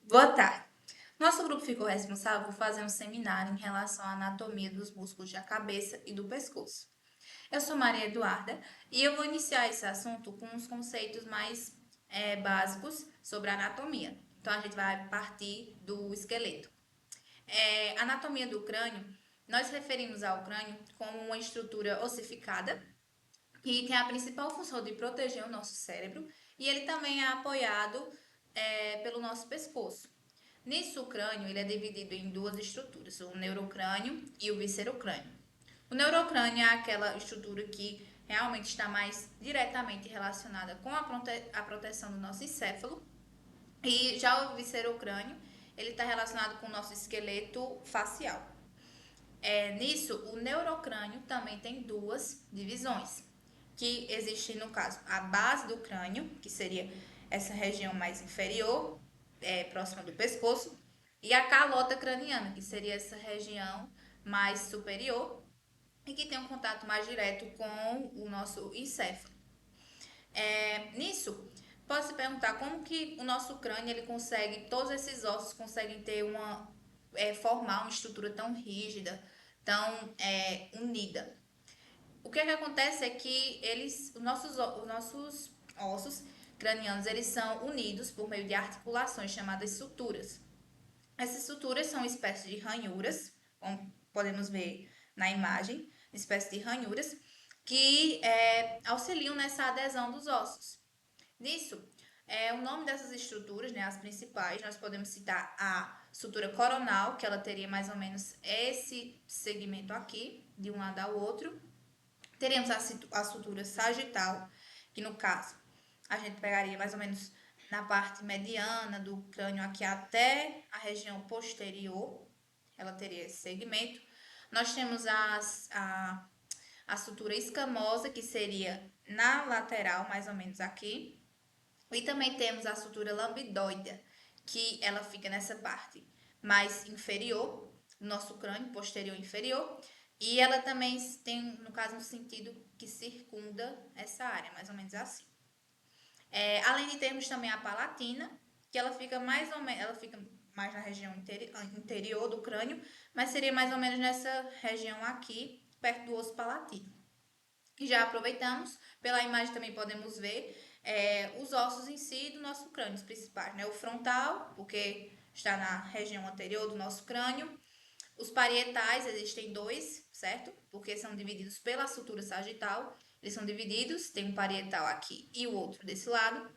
Boa tarde. Nosso grupo ficou responsável por fazer um seminário em relação à anatomia dos músculos da cabeça e do pescoço. Eu sou Maria Eduarda e eu vou iniciar esse assunto com uns conceitos mais básicos sobre a anatomia. Então, a gente vai partir do esqueleto. Anatomia do crânio, nós referimos ao crânio como uma estrutura ossificada que tem a principal função de proteger o nosso cérebro e ele também é apoiado pelo nosso pescoço. Nisso, o crânio ele é dividido em duas estruturas, o neurocrânio e o viscerocrânio. O neurocrânio é aquela estrutura que realmente está mais diretamente relacionada com a proteção do nosso encéfalo, e já o viscerocrânio ele está relacionado com o nosso esqueleto facial. Nisso, o neurocrânio também tem duas divisões, que existem no caso a base do crânio, que seria essa região mais inferior, próxima do pescoço, e a calota craniana, que seria essa região mais superior e que tem um contato mais direto com o nosso encéfalo. Nisso, pode se perguntar como que o nosso crânio ele consegue, todos esses ossos conseguem ter formar uma estrutura tão rígida, tão unida. O que acontece é que os nossos ossos cranianos eles são unidos por meio de articulações chamadas suturas. Essas suturas são espécies de ranhuras, como podemos ver na imagem, espécie de ranhuras, que auxiliam nessa adesão dos ossos. Nisso, o nome dessas estruturas, né, as principais, nós podemos citar a sutura coronal, que ela teria mais ou menos esse segmento aqui, de um lado ao outro. Teremos a sutura sagital, que no caso a gente pegaria mais ou menos na parte mediana do crânio aqui até a região posterior, ela teria esse segmento. Nós temos a sutura escamosa, que seria na lateral, mais ou menos aqui. E também temos a sutura lambidoide, que ela fica nessa parte mais inferior, nosso crânio posterior inferior, e ela também tem, no caso, um sentido que circunda essa área, mais ou menos assim. Além de termos também a palatina, que ela fica mais ou menos, ela fica mais na região interior do crânio, mas seria mais ou menos nessa região aqui, perto do osso palatino. E já aproveitamos, pela imagem também podemos ver os ossos em si do nosso crânio, os principais, né? O frontal, porque está na região anterior do nosso crânio. Os parietais, existem dois, certo? Porque são divididos pela sutura sagital. Eles são divididos, tem um parietal aqui e o outro desse lado.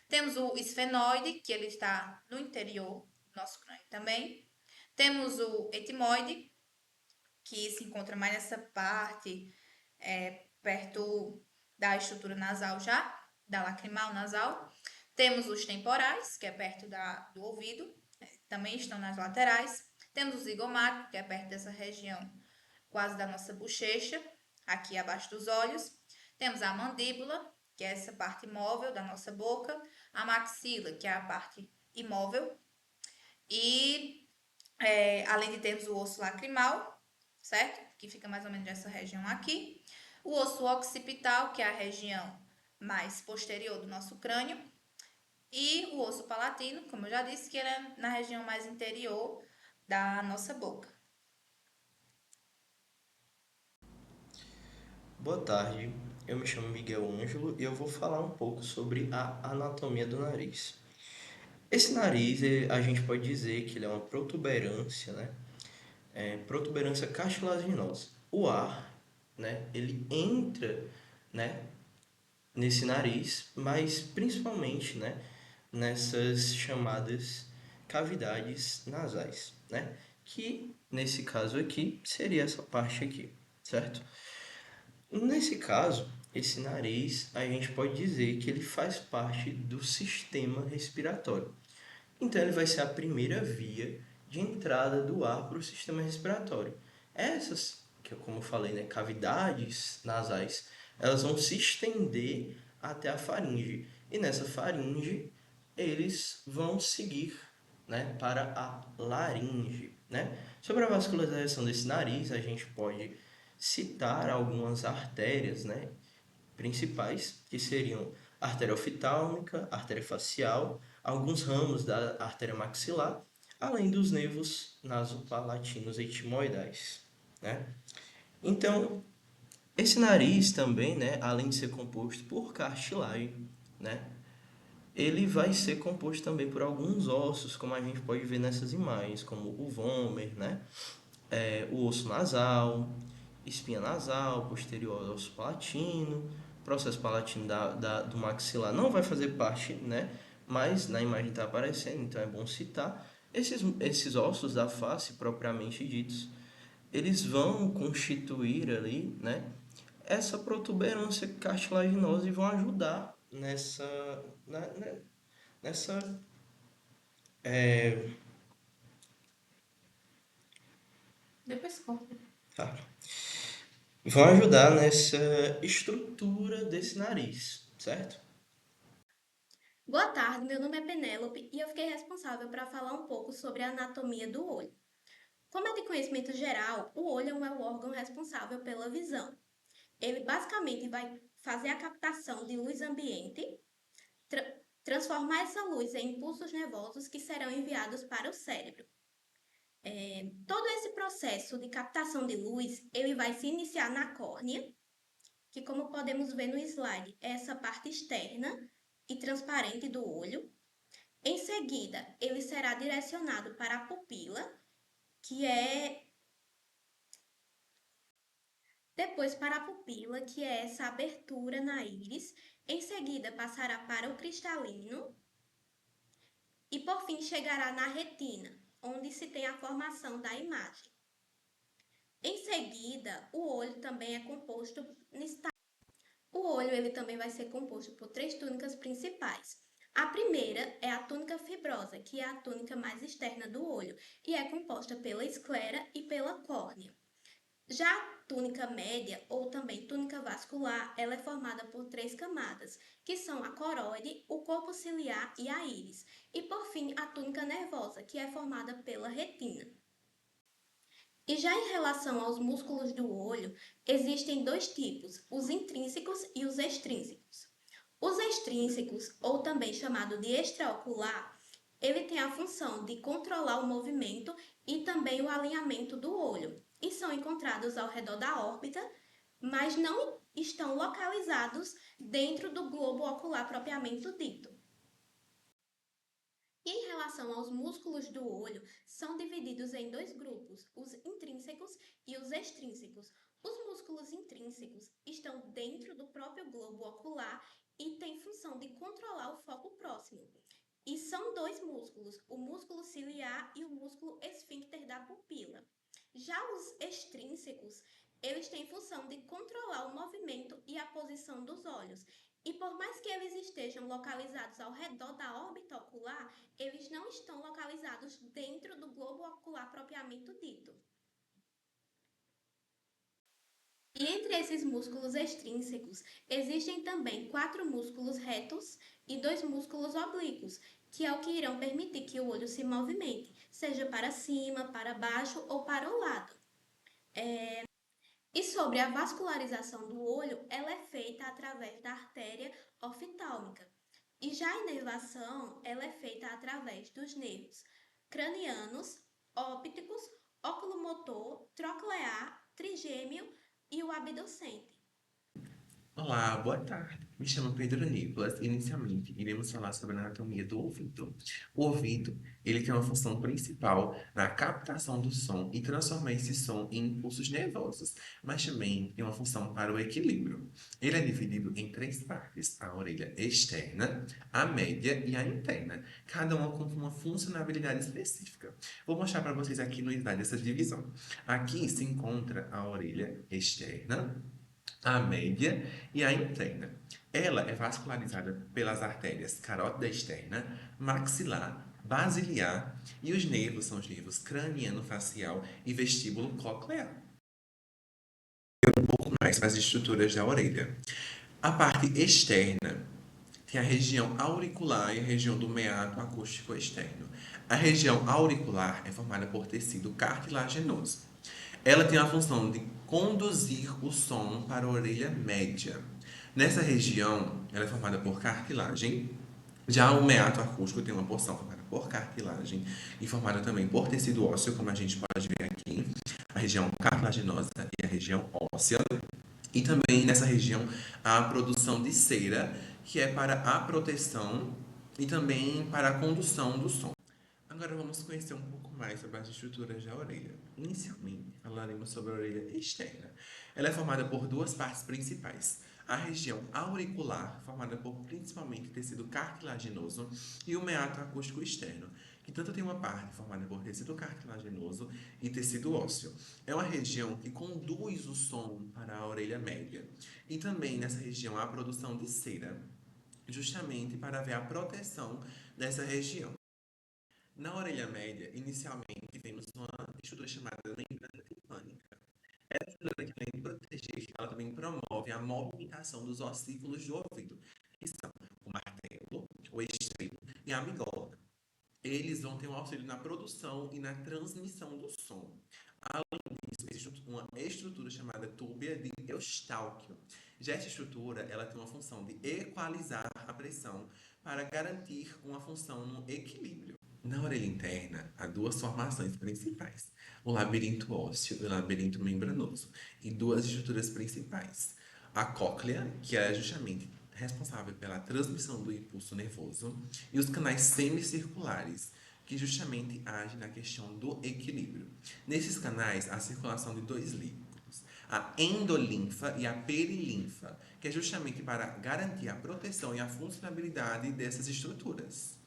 Temos o esfenoide, que ele está no interior do nosso crânio também. Temos o etimoide, que se encontra mais nessa parte, perto da estrutura nasal já, da lacrimal nasal. Temos os temporais, que é perto do ouvido, também estão nas laterais. Temos o zigomático, que é perto dessa região quase da nossa bochecha, aqui abaixo dos olhos. Temos a mandíbula, que é essa parte móvel da nossa boca. A maxila, que é a parte imóvel. E além de termos o osso lacrimal, certo? Que fica mais ou menos nessa região aqui. O osso occipital, que é a região mais posterior do nosso crânio. E o osso palatino, como eu já disse, que ele é na região mais interior da nossa boca. Boa tarde, eu me chamo Miguel Ângelo e eu vou falar um pouco sobre a anatomia do nariz. Esse nariz, a gente pode dizer que ele é uma protuberância, né? Protuberância cartilaginosa. O ar, né? Ele entra, né? Nesse nariz, mas principalmente, né? Nessas chamadas cavidades nasais, né? Que nesse caso aqui seria essa parte aqui, certo? Nesse caso, esse nariz, a gente pode dizer que ele faz parte do sistema respiratório. Então, ele vai ser a primeira via de entrada do ar para o sistema respiratório. Essas, que como eu falei, né, cavidades nasais, elas vão se estender até a faringe. E nessa faringe, eles vão seguir, né, para a laringe, né? Sobre a vascularização desse nariz, a gente pode citar algumas artérias, né, principais, que seriam a artéria oftálmica, a artéria facial, alguns ramos da artéria maxilar, além dos nervos nasopalatinos etimoidais, né? Então, esse nariz também, né, além de ser composto por cartilagem, né, ele vai ser composto também por alguns ossos, como a gente pode ver nessas imagens, como o vômer, né, o osso nasal, espinha nasal, posterior ao osso palatino, processo palatino do maxilar não vai fazer parte, né, mas na imagem está aparecendo, então é bom citar. Esses ossos da face, propriamente ditos, eles vão constituir ali, né, essa protuberância cartilaginosa e vão ajudar nessa Depois corta. tá, vão ajudar nessa estrutura desse nariz, certo? Boa tarde, meu nome é Penélope e eu fiquei responsável para falar um pouco sobre a anatomia do olho. Como é de conhecimento geral, o olho é o órgão responsável pela visão. Ele basicamente vai fazer a captação de luz ambiente, transformar essa luz em impulsos nervosos que serão enviados para o cérebro. Todo esse processo de captação de luz, ele vai se iniciar na córnea, que como podemos ver no slide, é essa parte externa e transparente do olho. Em seguida, ele será direcionado para a pupila, que é depois para a pupila, que é essa abertura na íris. Em seguida, passará para o cristalino e por fim chegará na retina, onde se tem a formação da imagem. Em seguida, o olho também é composto O olho ele também vai ser composto por três túnicas principais. A primeira é a túnica fibrosa, que é a túnica mais externa do olho e é composta pela esclera e pela córnea. Já a túnica média, ou também túnica vascular, ela é formada por três camadas, que são a coroide, o corpo ciliar e a íris. E por fim, a túnica nervosa, que é formada pela retina. E já em relação aos músculos do olho, existem dois tipos, os intrínsecos e os extrínsecos. Os extrínsecos, ou também chamado de extraocular, ele tem a função de controlar o movimento e também o alinhamento do olho, e são encontrados ao redor da órbita, mas não estão localizados dentro do globo ocular propriamente dito. E em relação aos músculos do olho, são divididos em dois grupos, os intrínsecos e os extrínsecos. Os músculos intrínsecos estão dentro do próprio globo ocular e têm função de controlar o foco próximo. E são dois músculos, o músculo ciliar e o músculo esfíncter da pupila. Já os extrínsecos, eles têm função de controlar o movimento e a posição dos olhos. E por mais que eles estejam localizados ao redor da órbita ocular, eles não estão localizados dentro do globo ocular propriamente dito. E entre esses músculos extrínsecos, existem também 4 músculos retos e 2 músculos oblíquos, que é o que irão permitir que o olho se movimente, seja para cima, para baixo ou para o lado. E sobre a vascularização do olho, ela é feita através da artéria oftálmica. E já a inervação, ela é feita através dos nervos cranianos, ópticos, oculomotor, troclear, trigêmeo e o abducente. Olá, boa tarde. Me chamo Pedro Nicolas e inicialmente iremos falar sobre a anatomia do ouvido. O ouvido, ele tem uma função principal na captação do som e transformar esse som em impulsos nervosos, mas também tem uma função para o equilíbrio. Ele é dividido em 3 partes: a orelha externa, a média e a interna, cada uma com uma funcionalidade específica. Vou mostrar para vocês aqui no slide essa divisão. Aqui se encontra a orelha externa, a média e a interna. Ela é vascularizada pelas artérias carótida externa, maxilar, basilar e os nervos são os nervos craniano-facial e vestíbulo coclear. Um pouco mais para as estruturas da orelha. A parte externa tem a região auricular e a região do meato acústico externo. A região auricular é formada por tecido cartilaginoso. Ela tem a função de conduzir o som para a orelha média. Nessa região, ela é formada por cartilagem, Já o meato acústico tem uma porção formada por cartilagem e formada também por tecido ósseo, como a gente pode ver aqui, a região cartilaginosa e a região óssea. E também nessa região há a produção de cera, que é para a proteção e também para a condução do som. Agora vamos conhecer um pouco mais sobre as estruturas da orelha. Inicialmente, falaremos sobre a orelha externa. Ela é formada por duas partes principais. A região auricular, formada por principalmente tecido cartilaginoso, e o meato acústico externo, que tanto tem uma parte formada por tecido cartilaginoso e tecido ósseo. É uma região que conduz o som para a orelha média. E também nessa região há a produção de cera, justamente para ver a proteção dessa região. Na orelha média, inicialmente, vemos uma estrutura chamada membrana timpânica. Essa estrutura que, além de proteger, ela também promove a movimentação dos ossículos do ouvido, que são o martelo, o estribo e a amígdala. Eles vão ter um auxílio na produção e na transmissão do som. Além disso, existe uma estrutura chamada túbia de Eustáquio. Já essa estrutura, ela tem uma função de equalizar a pressão para garantir uma função no equilíbrio. Na orelha interna, há duas formações principais: o labirinto ósseo e o labirinto membranoso, e duas estruturas principais. A cóclea, que é justamente responsável pela transmissão do impulso nervoso, e os canais semicirculares, que justamente agem na questão do equilíbrio. Nesses canais, há a circulação de dois líquidos, a endolinfa e a perilinfa, que é justamente para garantir a proteção e a funcionalidade dessas estruturas.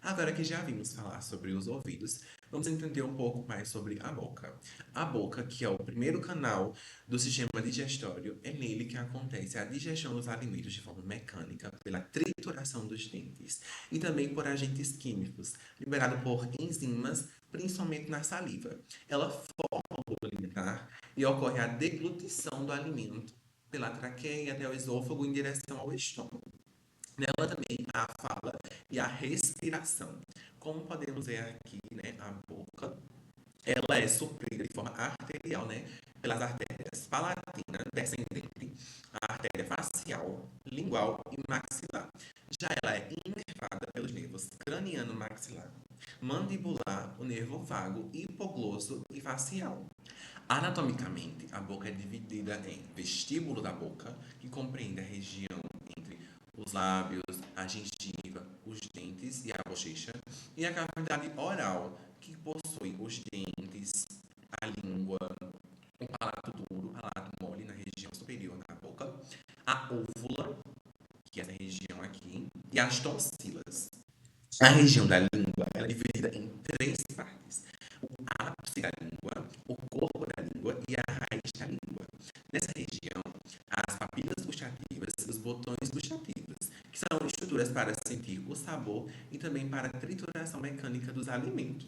Agora que já vimos falar sobre os ouvidos, vamos entender um pouco mais sobre a boca. A boca, que é o primeiro canal do sistema digestório, é nele que acontece a digestão dos alimentos de forma mecânica, pela trituração dos dentes e também por agentes químicos, liberado por enzimas, principalmente na saliva. Ela forma o bolo alimentar e ocorre a deglutição do alimento pela traqueia até o esôfago em direção ao estômago. Nela também há a fala e a respiração. Como podemos ver aqui, né, a boca, ela é suprida de forma arterial, né, pelas artérias palatina, descendente, a artéria facial, lingual e maxilar. Já ela é inervada pelos nervos craniano maxilar, mandibular, o nervo vago, hipoglosso e facial. Anatomicamente, a boca é dividida em vestíbulo da boca, que compreende a região entre os lábios, a gengiva, os dentes e a bochecha, e a cavidade oral, que possui os dentes, a língua, o palato duro, o palato mole na região superior da boca, a úvula, que é essa região aqui, e as tonsilas. A região da língua ela é dividida em três partes: o ápice da língua, o corpo da língua e a raiz da língua. Nessa região, as papilas gustativas e os botões gustativos, que são estruturas para sentir o sabor e também para a trituração mecânica dos alimentos.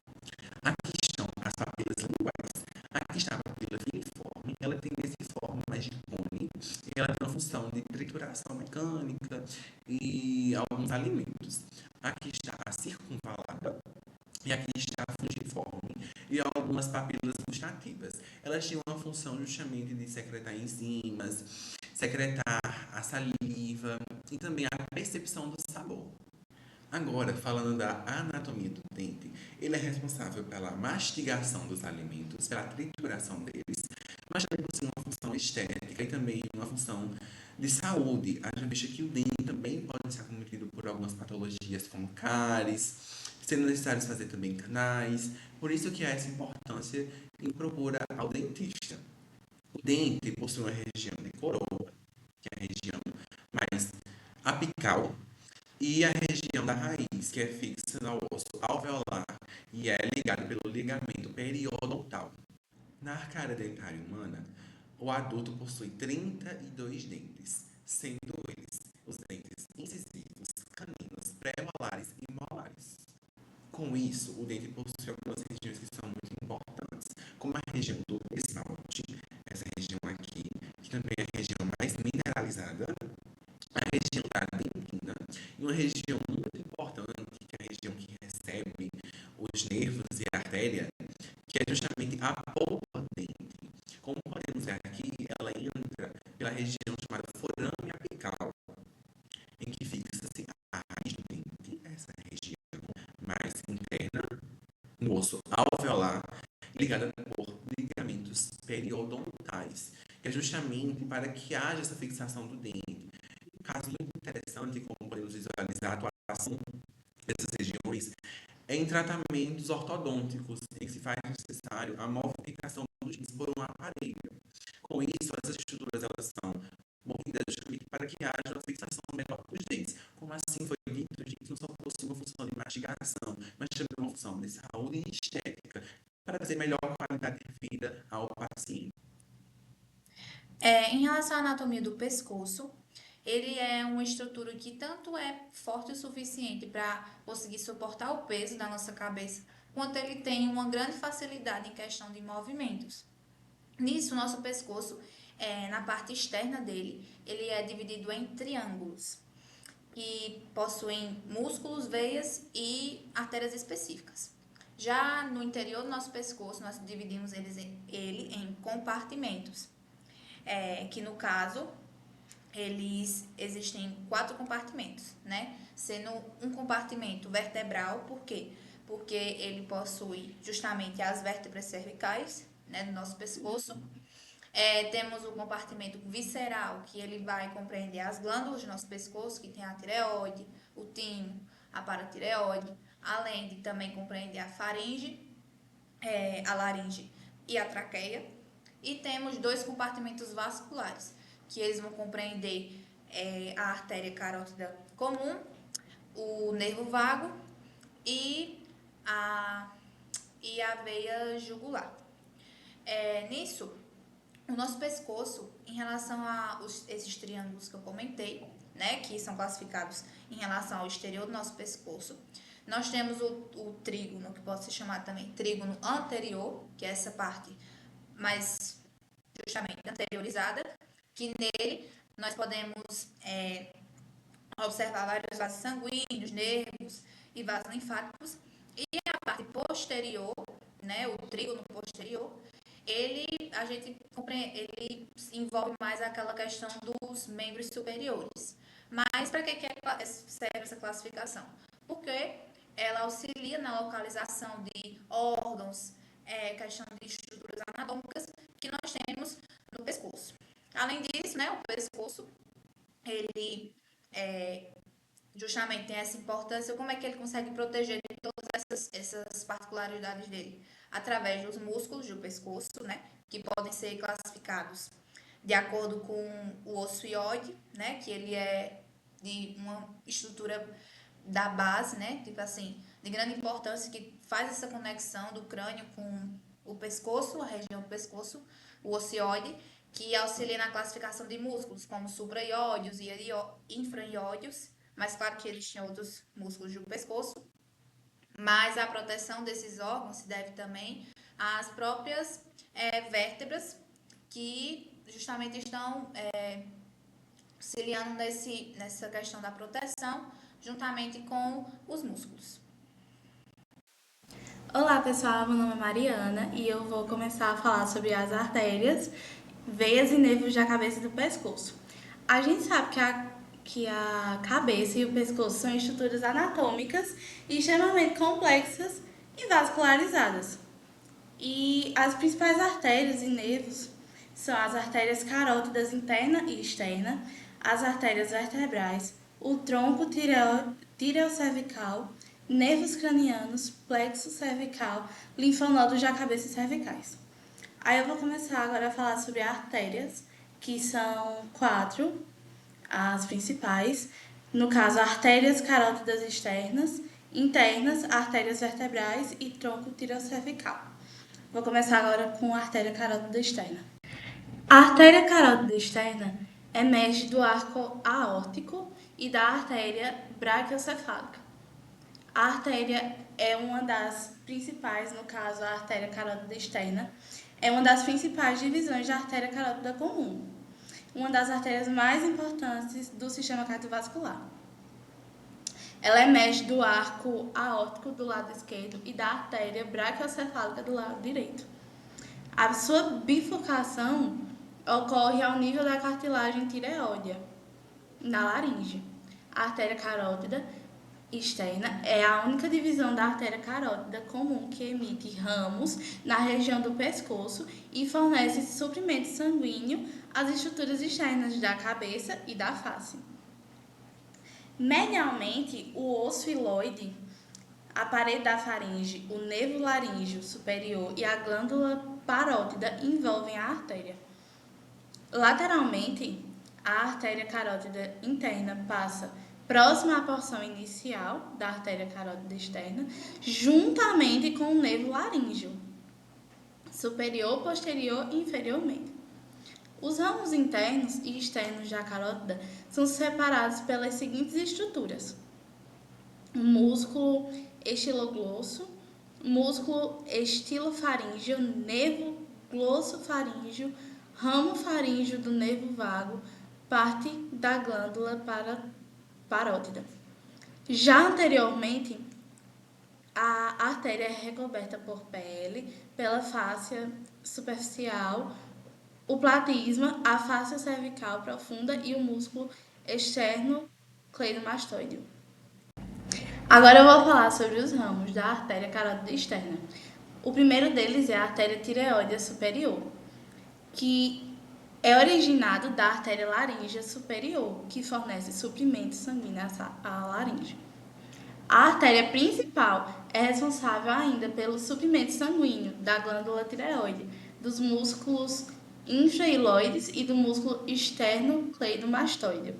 Aqui estão as papilas linguais. Aqui está a papila filiforme, ela tem esse forma mais de cone, e ela tem uma função de trituração mecânica e alguns alimentos. Aqui está a circunvalada, e aqui está a fungiforme e algumas papilas gustativas. Elas têm uma função justamente de secretar enzimas, secretar a saliva e também a percepção do sabor. Agora, falando da anatomia do dente, ele é responsável pela mastigação dos alimentos, pela trituração deles, mas também possui uma função estética e também uma função de saúde. Haja vista que o dente também pode ser acometido por algumas patologias como cáries, sendo necessário fazer também canais. Por isso que há essa importância em procura ao dentista. O dente possui uma região de coroa, que é a região mais apical, e a região da raiz, que é fixa ao osso alveolar e é ligada pelo ligamento periodontal. Na arcária dentária humana, o adulto possui 32 dentes, sendo eles os dentes incisivos, caninos, pré-molares e molares. Com isso, o dente possui algumas regiões que são muito importantes, como a região do esmalte, essa região aqui, que também é a região mais mineralizada, a região da dentina, e uma região muito importante, que é a região que recebe os nervos e a artéria, que é justamente a polpa dente. Como podemos ver aqui, ela entra pela região chamada forame apical, em que fixa-se a raiz do dente, cervicais interna, no osso alveolar, ligada por ligamentos periodontais, que é justamente para que haja essa fixação do dente. Um caso muito interessante, como podemos visualizar a atuação dessas regiões, é em tratamentos ortodônticos, em que se faz necessário a modificação dos dentes por um aparelho. Com isso, as estruturas elas são movidas justamente para que haja uma fixação melhor dos dentes. Como assim foi dito, os dentes não só possuem uma função de mastigação, mas também uma função de saúde e estética, para trazer melhor qualidade de vida ao paciente. Em relação à anatomia do pescoço, ele é uma estrutura que tanto é forte o suficiente para conseguir suportar o peso da nossa cabeça, quanto ele tem uma grande facilidade em questão de movimentos. Nisso, o nosso pescoço, na parte externa dele, ele é dividido em triângulos, que possuem músculos, veias e artérias específicas. Já no interior do nosso pescoço, nós dividimos ele em compartimentos, que no caso eles existem 4 compartimentos, né? Sendo um compartimento vertebral, por quê? Porque ele possui justamente as vértebras cervicais, né, do nosso pescoço. Temos o compartimento visceral, que ele vai compreender as glândulas do nosso pescoço, que tem a tireoide, o timo, a paratireoide, além de também compreender a faringe, a laringe e a traqueia. E temos 2 compartimentos vasculares, que eles vão compreender a artéria carótida comum, o nervo vago e a, e a veia jugular. Nisso, o nosso pescoço, em relação a esses triângulos que eu comentei, né, que são classificados em relação ao exterior do nosso pescoço, nós temos o trígono, que pode ser chamado também trígono anterior, que é essa parte mais justamente anteriorizada, que nele nós podemos observar vários vasos sanguíneos, nervos e vasos linfáticos. E a parte posterior, né, o trígono posterior, ele envolve mais aquela questão dos membros superiores. Mas para que serve essa classificação? Porque ela auxilia na localização de órgãos, questão de estruturas anatômicas que nós temos no pescoço. Além disso, né, o pescoço, ele justamente tem essa importância, como é que ele consegue proteger todas essas particularidades dele? Através dos músculos do pescoço, né, que podem ser classificados de acordo com o osso ióide, né, que ele é de uma estrutura da base, né, tipo assim, de grande importância, que faz essa conexão do crânio com o pescoço, a região do pescoço, o osso ióide, que auxilia na classificação de músculos, como supraiódeos e infraiódeos, mas claro que existem outros músculos do pescoço. Mas a proteção desses órgãos se deve também às próprias vértebras que justamente estão auxiliando nessa questão da proteção, juntamente com os músculos. Olá pessoal, meu nome é Mariana e eu vou começar a falar sobre as artérias, veias e nervos da cabeça e do pescoço. A gente sabe que a cabeça e o pescoço são estruturas anatômicas extremamente complexas e vascularizadas. E as principais artérias e nervos são as artérias carótidas interna e externa, as artérias vertebrais, o tronco tireocervical, nervos cranianos, plexo cervical, linfonodos da cabeça e cervicais. Aí eu vou começar agora a falar sobre artérias, que são 4, as principais. No caso, artérias carótidas externas, internas, artérias vertebrais e tronco tireocervical. Vou começar agora com a artéria carótida externa. A artéria carótida externa emerge do arco aórtico e da artéria braquiocefálica. A artéria é uma das principais, no caso a artéria carótida externa, é uma das principais divisões da artéria carótida comum, uma das artérias mais importantes do sistema cardiovascular. Ela emerge do arco aórtico do lado esquerdo e da artéria braquiocefálica do lado direito. A sua bifurcação ocorre ao nível da cartilagem tireoidea, na laringe. A artéria carótida externa é a única divisão da artéria carótida comum que emite ramos na região do pescoço e fornece suprimento sanguíneo às estruturas externas da cabeça e da face. Medialmente, o osso hiloide, a parede da faringe, o nervo laríngeo superior e a glândula parótida envolvem a artéria. Lateralmente, a artéria carótida interna passa próxima à porção inicial da artéria carótida externa, juntamente com o nervo laríngeo, superior, posterior e inferiormente. Os ramos internos e externos da carótida são separados pelas seguintes estruturas: o músculo estiloglosso, músculo estilofaríngeo, nervo glossofaríngeo, ramo faríngeo do nervo vago, parte da glândula parótida. Já anteriormente, a artéria é recoberta por pele, pela fáscia superficial, o platisma, a fáscia cervical profunda e o músculo externo cleidomastoideo. Agora eu vou falar sobre os ramos da artéria carótida externa. O primeiro deles é a artéria tireoide superior, que é originado da artéria laríngea superior, que fornece suprimento sanguíneo à laringe. A artéria principal é responsável ainda pelo suprimento sanguíneo da glândula tireoide, dos músculos infrahiloides e do músculo externo cleidomastoideo.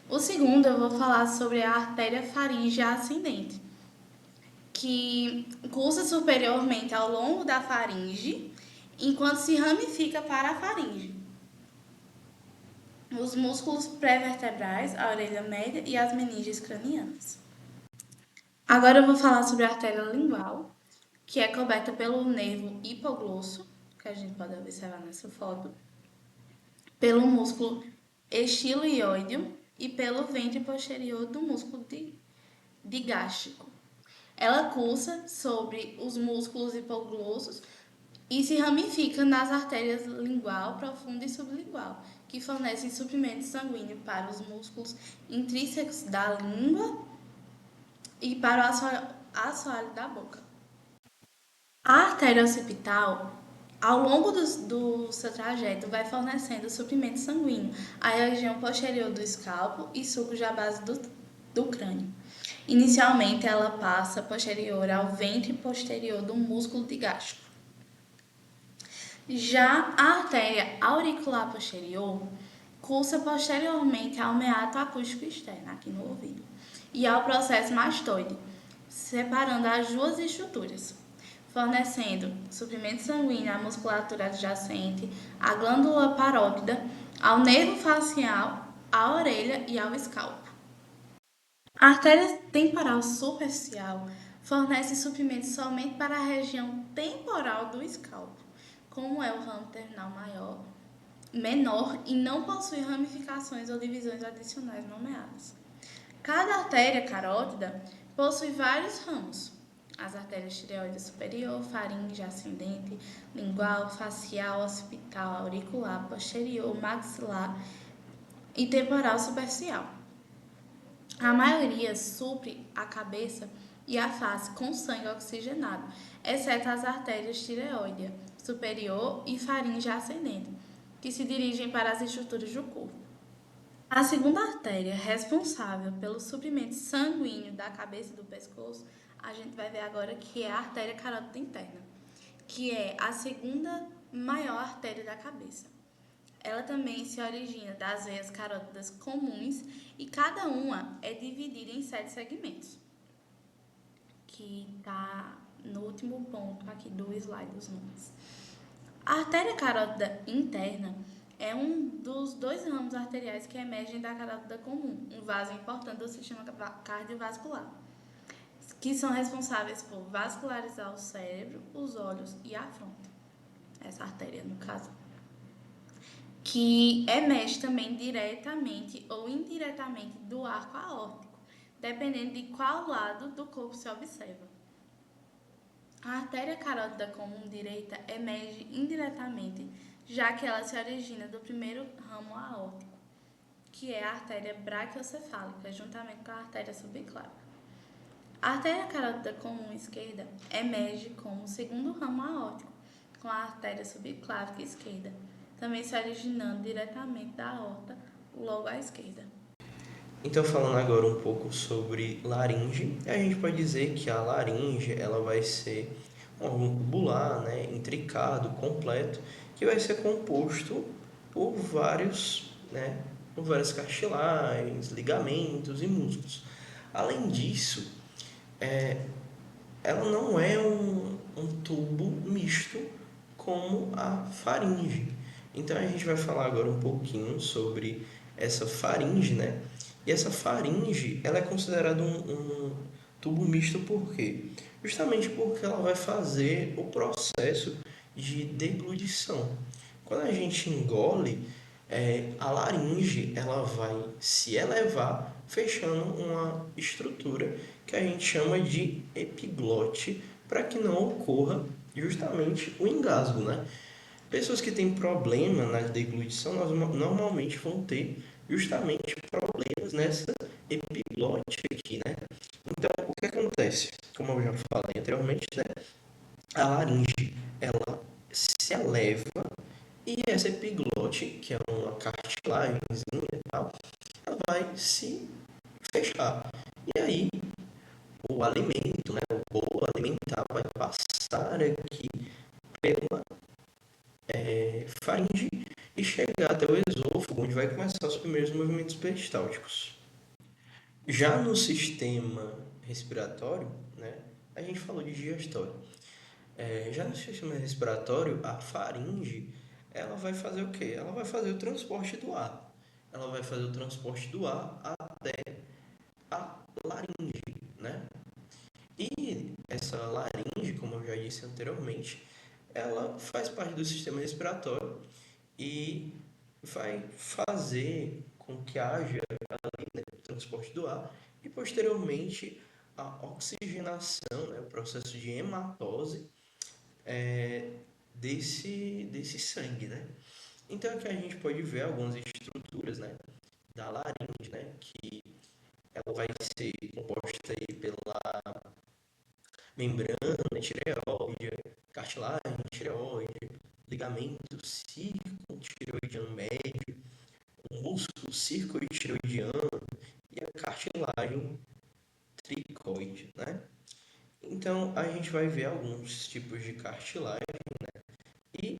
O segundo eu vou falar sobre a artéria faríngea ascendente, que cursa superiormente ao longo da faringe, enquanto se ramifica para a faringe. Os músculos pré-vertebrais, a orelha média e as meninges cranianas. Agora eu vou falar sobre a artéria lingual, que é coberta pelo nervo hipoglosso, que a gente pode observar nessa foto, pelo músculo estiloióideo e pelo ventre posterior do músculo digástrico. Ela cursa sobre os músculos hipoglossos e se ramifica nas artérias lingual, profunda e sublingual, que fornecem suprimento sanguíneo para os músculos intrínsecos da língua e para o assoalho da boca. A artéria occipital, ao longo do seu trajeto, vai fornecendo suprimento sanguíneo à região posterior do escalpo e sulcos da base do crânio. Inicialmente, ela passa posterior ao ventre posterior do músculo digástrico. Já a artéria auricular posterior cursa posteriormente ao meato acústico externo, aqui no ouvido, e ao processo mastoide, separando as duas estruturas, fornecendo suprimento sanguíneo à musculatura adjacente, à glândula parótida, ao nervo facial, à orelha e ao escalpo. A artéria temporal superficial fornece suprimento somente para a região temporal do escalpo, como é o ramo terminal menor e não possui ramificações ou divisões adicionais nomeadas. Cada artéria carótida possui vários ramos: as artérias tireoide superior, faringe ascendente, lingual, facial, occipital, auricular, posterior, maxilar e temporal superficial. A maioria supre a cabeça e a face com sangue oxigenado, exceto as artérias tireoide superior e faringe ascendente, que se dirigem para as estruturas do corpo. A segunda artéria responsável pelo suprimento sanguíneo da cabeça e do pescoço, a gente vai ver agora que é a artéria carótida interna, que é a segunda maior artéria da cabeça. Ela também se origina das veias carótidas comuns e cada uma é dividida em 7 segmentos, que está no último ponto aqui do slide dos nomes. A artéria carótida interna é um dos 2 ramos arteriais que emergem da carótida comum, um vaso importante do sistema cardiovascular, que são responsáveis por vascularizar o cérebro, os olhos e a fronte. Essa artéria, no caso, que emerge também diretamente ou indiretamente do arco aórtico, dependendo de qual lado do corpo se observa. A artéria carótida comum direita emerge indiretamente, já que ela se origina do primeiro ramo aórtico, que é a artéria braquiocefálica, juntamente com a artéria subclávica. A artéria carótida comum esquerda emerge como o segundo ramo aórtico, com a artéria subclávica esquerda, também se originando diretamente da aorta, logo à esquerda. Então, falando agora um pouco sobre laringe, a gente pode dizer que a laringe ela vai ser um órgão tubular, né, intricado, completo, que vai ser composto por por várias cartilagens, ligamentos e músculos. Além disso, ela não é um tubo misto como a faringe. Então a gente vai falar agora um pouquinho sobre essa faringe, né? E essa faringe, ela é considerada um tubo misto por quê? Justamente porque ela vai fazer o processo de deglutição. Quando a gente engole, a laringe ela vai se elevar, fechando uma estrutura que a gente chama de epiglote, para que não ocorra justamente o engasgo, né? Pessoas que têm problema na deglutição normalmente vão ter justamente problemas nessa epiglote aqui, né? Então, o que acontece? Como eu já falei anteriormente, né? A laringe, ela se eleva e essa epiglote, que é uma cartilagemzinha e tal, ela vai se fechar. E aí, o alimento, né? O bolo alimentar vai passar aqui pela faringe e chegar até o esôfago, onde vai começar os primeiros movimentos peristálticos. Já no sistema respiratório, né, a gente falou de digestório. Já no sistema respiratório, a faringe, ela vai fazer o quê? Ela vai fazer o transporte do ar. Ela vai fazer o transporte do ar até a laringe, né? E essa laringe, como eu já disse anteriormente, ela faz parte do sistema respiratório e vai fazer com que haja ali, né, o transporte do ar e posteriormente a oxigenação, né, o processo de hematose desse sangue, né? Então aqui a gente pode ver algumas estruturas, né, da laringe, né, que ela vai ser composta aí pela membrana tireoide, cartilagem tireoide, ligamento circuntireoidiano médio, o músculo circotireoidiano e a cartilagem tricoide, né? Então a gente vai ver alguns tipos de cartilagem e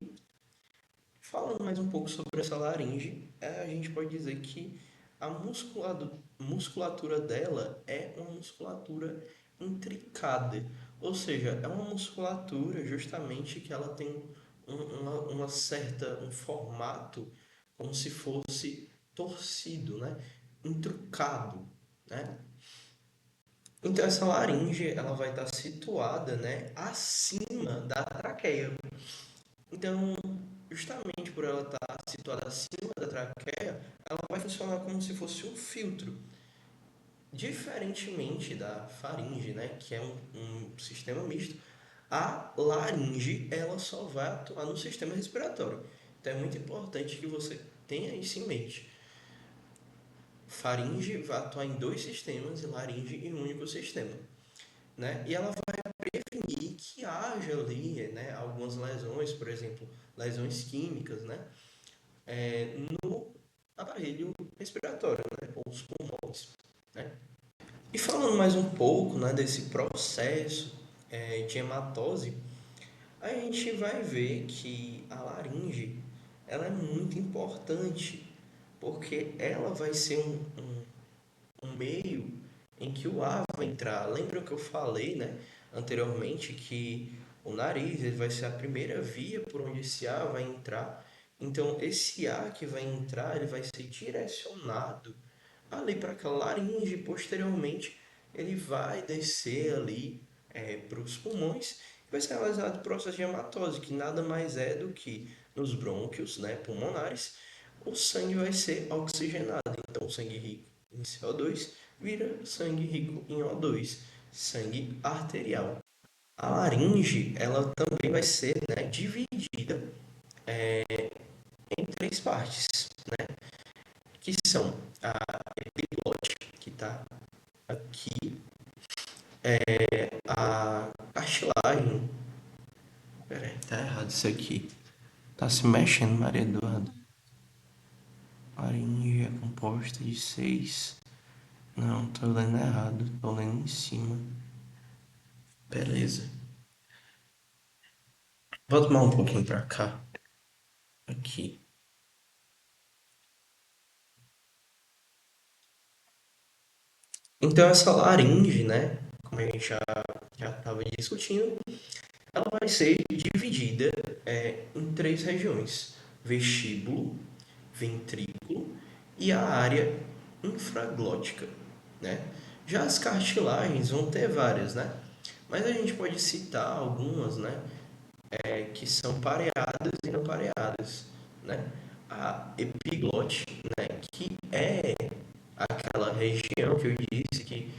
falando mais um pouco sobre essa laringe, a gente pode dizer que a musculatura dela é uma musculatura intricada, ou seja, é uma musculatura justamente que ela tem um formato como se fosse torcido, né? Intrucado, né? Então essa laringe ela vai estar situada, né, acima da traqueia. Então, justamente por ela estar situada acima da traqueia, ela vai funcionar como se fosse um filtro. Diferentemente da faringe, né, que é um sistema misto, a laringe ela só vai atuar no sistema respiratório. Então é muito importante que você tenha isso em mente. Faringe vai atuar em dois sistemas e laringe em um único sistema, né? E ela vai prevenir que haja ali, né, algumas lesões, por exemplo, lesões químicas, né, no aparelho respiratório, né, ou os pulmões, né? E falando mais um pouco, né, desse processo de hematose, a gente vai ver que a laringe ela é muito importante porque ela vai ser um meio em que o ar vai entrar. Lembra que eu falei, né, anteriormente que o nariz ele vai ser a primeira via por onde esse ar vai entrar. Então, esse ar que vai entrar, ele vai ser direcionado ali para aquela laringe. Posteriormente, ele vai descer ali para os pulmões e vai ser realizado o processo de hematose, que nada mais é do que nos brônquios, né, pulmonares, o sangue vai ser oxigenado. Então, o sangue rico em CO2 vira sangue rico em O2, sangue arterial. A laringe, ela também vai ser, né, dividida em três partes, né, que são a epiglote, que está aqui, a cartilagem. Peraí, tá errado isso aqui. Tá se mexendo, Maria Eduarda. Laringe é composta de 6. Não, tô lendo errado. Tô lendo em cima. Beleza. Vou tomar um pouquinho pra cá. Aqui. Então, essa laringe, né? Como a gente já estava discutindo, ela vai ser dividida em 3 regiões: vestíbulo, ventrículo e a área infraglótica, né? Já as cartilagens vão ter várias, né? Mas a gente pode citar algumas, né? Que são pareadas e não pareadas, né? A epiglote, né? Que é aquela região que eu disse que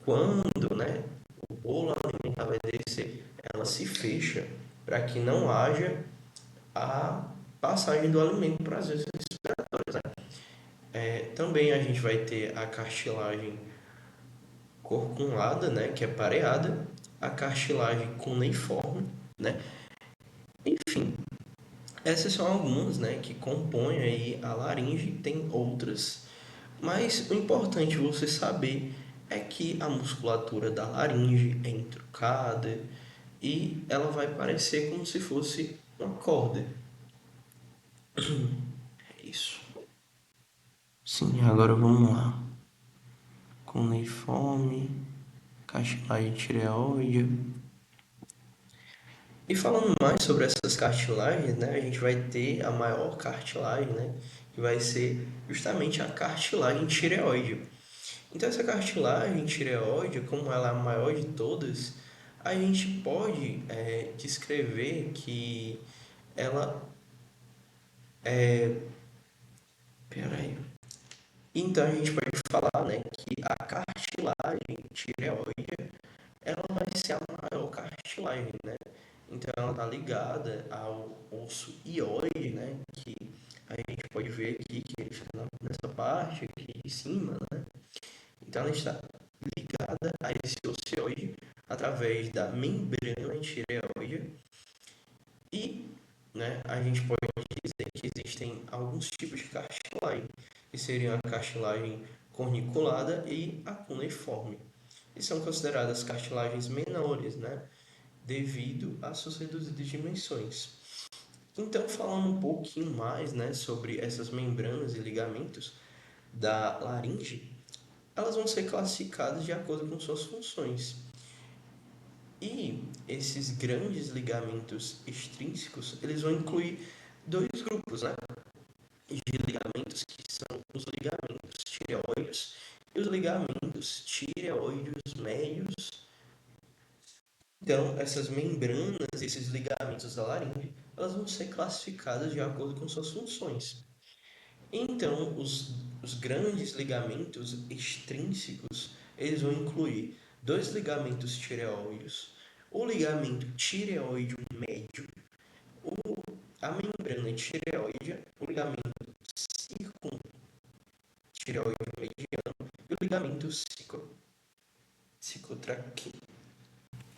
quando, né, o bolo alimentar vai descer, ela se fecha para que não haja a passagem do alimento para as vias respiratórias, né? Também a gente vai ter a cartilagem corcunlada, né, que é pareada, a cartilagem cuneiforme, né? Enfim, essas são algumas, né, que compõem aí a laringe, tem outras. Mas o importante você saber é que a musculatura da laringe é intrucada e ela vai parecer como se fosse uma corda. É isso. Sim, agora vamos lá. Cuneiforme, cartilagem tireoide. E falando mais sobre essas cartilagens, né, a gente vai ter a maior cartilagem, né, que vai ser justamente a cartilagem tireoide. Então, essa cartilagem tireoide, como ela é a maior de todas, a gente pode descrever que ela Peraí. Então, a gente pode falar, né, que a cartilagem tireoide, ela vai ser a maior cartilagem, né? Então, ela está ligada ao osso ióide, né, que a gente pode ver aqui que ele fica nessa parte aqui de cima, né? Então, ela está ligada a esse ocioide através da membrana tireoide e, né, a gente pode dizer que existem alguns tipos de cartilagem, que seriam a cartilagem corniculada e a cuneiforme, e são consideradas cartilagens menores, né, devido às suas reduzidas dimensões. Então, falando um pouquinho mais, né, sobre essas membranas e ligamentos da laringe, elas vão ser classificadas de acordo com suas funções. E esses grandes ligamentos extrínsecos, eles vão incluir 2 grupos, né, de ligamentos, que são os ligamentos tireoides e os ligamentos tireoides médios. Então, essas membranas, esses ligamentos da laringe, elas vão ser classificadas de acordo com suas funções. Então, os grandes ligamentos extrínsecos, eles vão incluir 2 ligamentos tireoides, o ligamento tireoide médio, a membrana tireoide, o ligamento circuntireoide mediano e o ligamento cicotraqueal.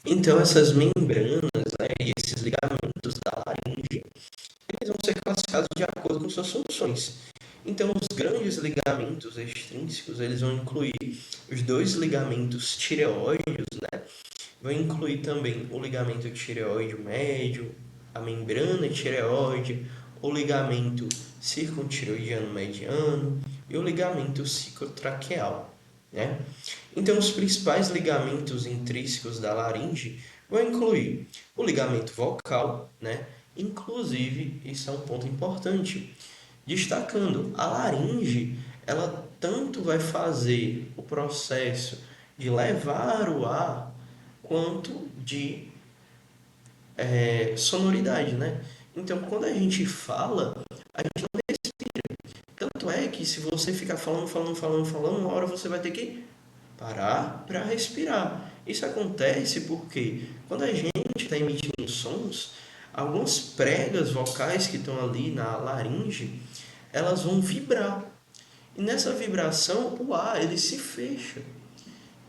Então, essas membranas, né, e esses ligamentos da laringe, eles vão ser classificados de acordo com suas funções. Então, os grandes ligamentos extrínsecos, eles vão incluir os 2 ligamentos tireoides, né? Vão incluir também o ligamento tireoide médio, a membrana tireoide, o ligamento circuntireoidiano mediano e o ligamento cicotraqueal, né? Então, os principais ligamentos intrínsecos da laringe vão incluir o ligamento vocal, né? Inclusive, isso é um ponto importante, destacando, a laringe, ela tanto vai fazer o processo de levar o ar, quanto de sonoridade, né? Então, quando a gente fala, a gente não respira. Tanto é que se você ficar falando, uma hora você vai ter que parar para respirar. Isso acontece porque quando a gente está emitindo sons, algumas pregas vocais que estão ali na laringe, elas vão vibrar. E nessa vibração, o ar ele se fecha.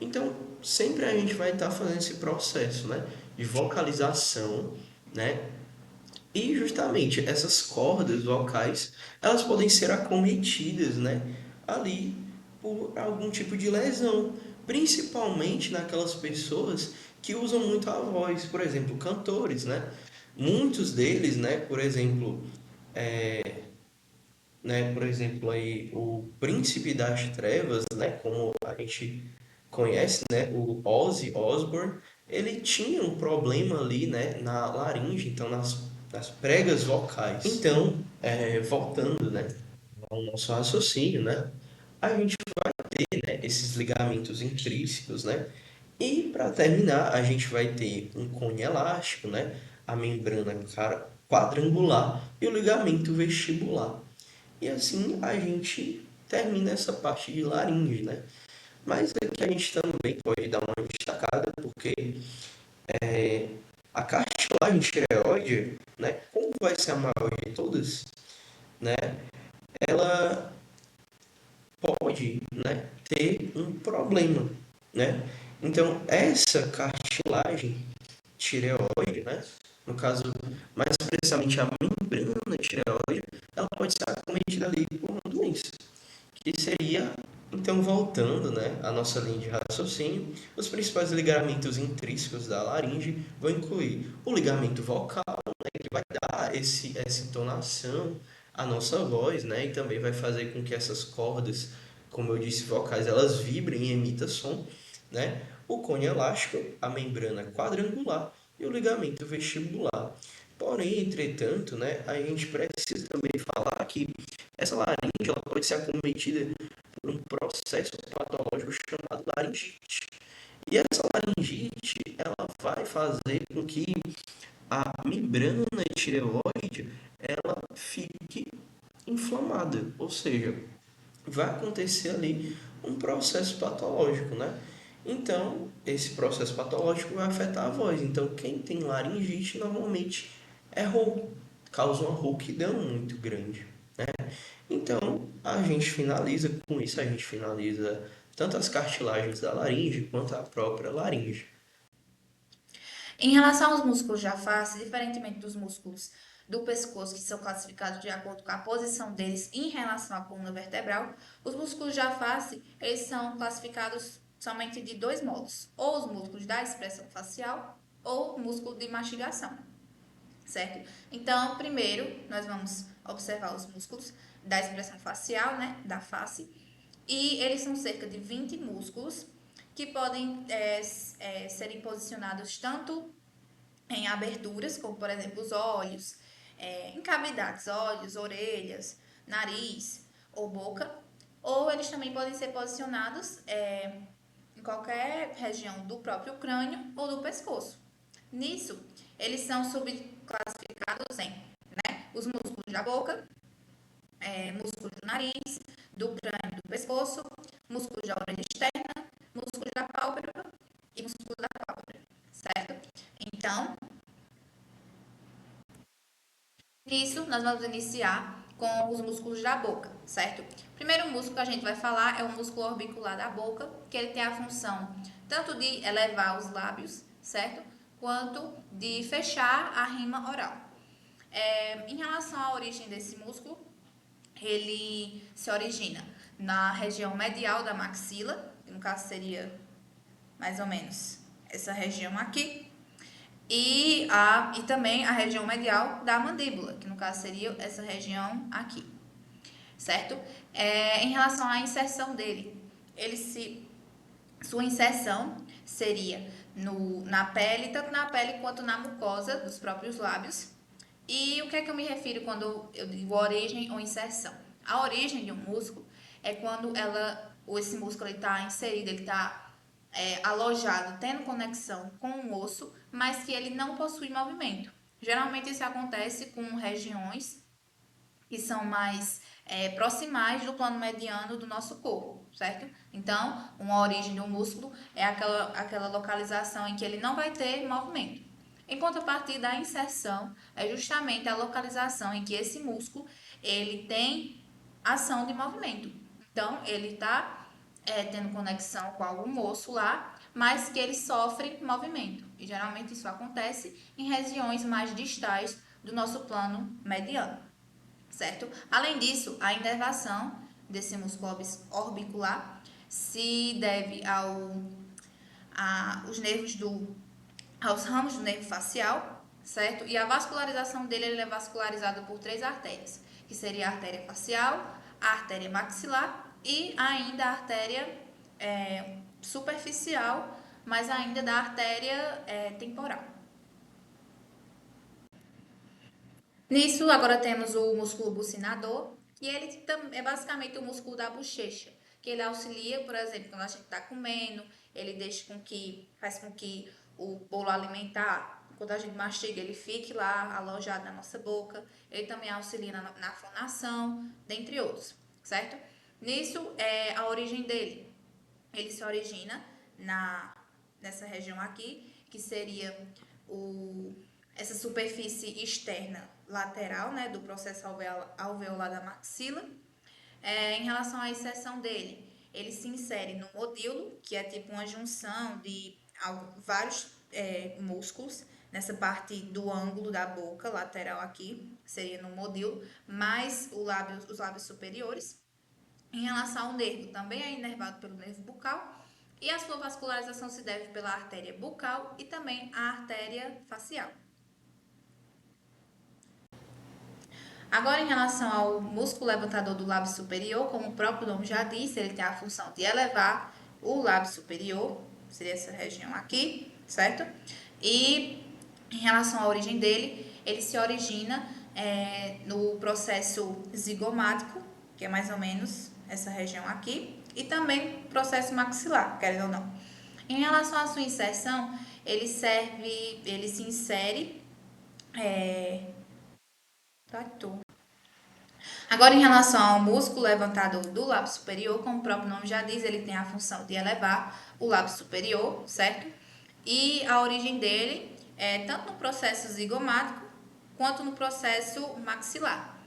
Então, sempre a gente vai estar fazendo esse processo, né, de vocalização, né? E justamente essas cordas vocais, elas podem ser acometidas, né, ali por algum tipo de lesão, principalmente naquelas pessoas que usam muito a voz, por exemplo, cantores, né? Muitos deles, por exemplo aí o Príncipe das Trevas, né, como a gente conhece, né, o Ozzy Osbourne, ele tinha um problema ali, né, na laringe, então nas pregas vocais. Então, voltando, né, ao nosso raciocínio, né, a gente tem, né, esses ligamentos intrínsecos, né, e para terminar, a gente vai ter um cone elástico, né, a membrana quadrangular e o ligamento vestibular. E assim a gente termina essa parte de laringe, né? Mas aqui a gente também pode dar uma destacada, porque a cartilagem tireoide, né, como vai ser a maior de todas, né, ela pode, né, ter um problema, né? Então, essa cartilagem tireoide, né, no caso, mais precisamente a membrana tireoide, ela pode ser acometida ali por uma doença. Que seria, então, voltando, né, à nossa linha de raciocínio, os principais ligamentos intrínsecos da laringe vão incluir o ligamento vocal, né, que vai dar essa entonação à nossa voz, né, e também vai fazer com que essas cordas, como eu disse, vocais, elas vibrem e emitam som, né, o cone elástico, a membrana quadrangular e o ligamento vestibular. Porém, entretanto, né, a gente precisa também falar que essa laringe ela pode ser acometida por um processo patológico chamado laringite. E essa laringite ela vai fazer com que a membrana tireoide ela fique inflamada, ou seja, vai acontecer ali um processo patológico, né? Então, esse processo patológico vai afetar a voz. Então, quem tem laringite normalmente é rouco, causa uma rouquidão muito grande, né? Então, a gente finaliza com isso, a gente finaliza tanto as cartilagens da laringe quanto a própria laringe. Em relação aos músculos da face, diferentemente dos músculos do pescoço, que são classificados de acordo com a posição deles em relação à coluna vertebral, os músculos da face, eles são classificados somente de dois modos, ou os músculos da expressão facial ou o músculo de mastigação, certo? Então, primeiro, nós vamos observar os músculos da expressão facial, né, da face, e eles são cerca de 20 músculos que podem serem posicionados tanto em aberturas, como por exemplo os olhos, em cavidades, olhos, orelhas, nariz ou boca, ou eles também podem ser posicionados em qualquer região do próprio crânio ou do pescoço. Nisso, eles são subclassificados em os músculos da boca, músculos do nariz, do crânio, do pescoço, músculos da orelha externa, músculos da pálpebra e músculos da pálpebra, certo? Então, nisso, nós vamos iniciar com os músculos da boca, certo? O primeiro músculo que a gente vai falar é o músculo orbicular da boca, que ele tem a função tanto de elevar os lábios, certo? Quanto de fechar a rima oral. Em relação à origem desse músculo, ele se origina na região medial da maxila, que no caso seria mais ou menos essa região aqui, e também a região medial da mandíbula, que no caso seria essa região aqui, certo? Em relação à inserção dele, sua inserção seria na pele, tanto na pele quanto na mucosa dos próprios lábios. E o que é que eu me refiro quando eu digo origem ou inserção? A origem de um músculo é quando esse músculo está inserido, ele está alojado, tendo conexão com o osso, mas que ele não possui movimento. Geralmente isso acontece com regiões que são mais proximais do plano mediano do nosso corpo, certo? Então, uma origem do músculo é aquela localização em que ele não vai ter movimento. Em contrapartida, a inserção é justamente a localização em que esse músculo ele tem ação de movimento. Então, ele está tendo conexão com algum osso lá, mas que ele sofre movimento. E geralmente isso acontece em regiões mais distais do nosso plano mediano, certo? Além disso, a inervação desse músculo orbicular se deve aos nervos aos ramos do nervo facial, certo? E a vascularização dele, ele é vascularizado por 3 artérias, que seria a artéria facial, a artéria maxilar e ainda a artéria superficial, mas ainda da artéria temporal. Nisso, agora temos o músculo bucinador, e ele é basicamente o músculo da bochecha, que ele auxilia, por exemplo, quando a gente está comendo, ele faz com que o bolo alimentar, quando a gente mastiga, ele fique lá alojado na nossa boca. Ele também auxilia na fonação, dentre outros, certo? Nisso, a origem dele, ele se origina nessa região aqui, que seria essa superfície externa lateral, né, do processo alveolar da maxila. Em relação à inserção dele, ele se insere no modíolo, que é tipo uma junção de vários músculos, nessa parte do ângulo da boca, lateral aqui, seria no modíolo, mais os lábios superiores. Em relação ao nervo, também é inervado pelo nervo bucal, e a sua vascularização se deve pela artéria bucal e também a artéria facial. Agora, em relação ao músculo levantador do lábio superior, como o próprio nome já disse, ele tem a função de elevar o lábio superior, seria essa região aqui, certo? E em relação à origem dele, ele se origina no processo zigomático, que é mais ou menos essa região aqui, e também processo maxilar, querendo ou não. Em relação à sua inserção, ele se insere. Agora, em relação ao músculo levantador do lábio superior, como o próprio nome já diz, ele tem a função de elevar o lábio superior, certo? E a origem dele é tanto no processo zigomático quanto no processo maxilar.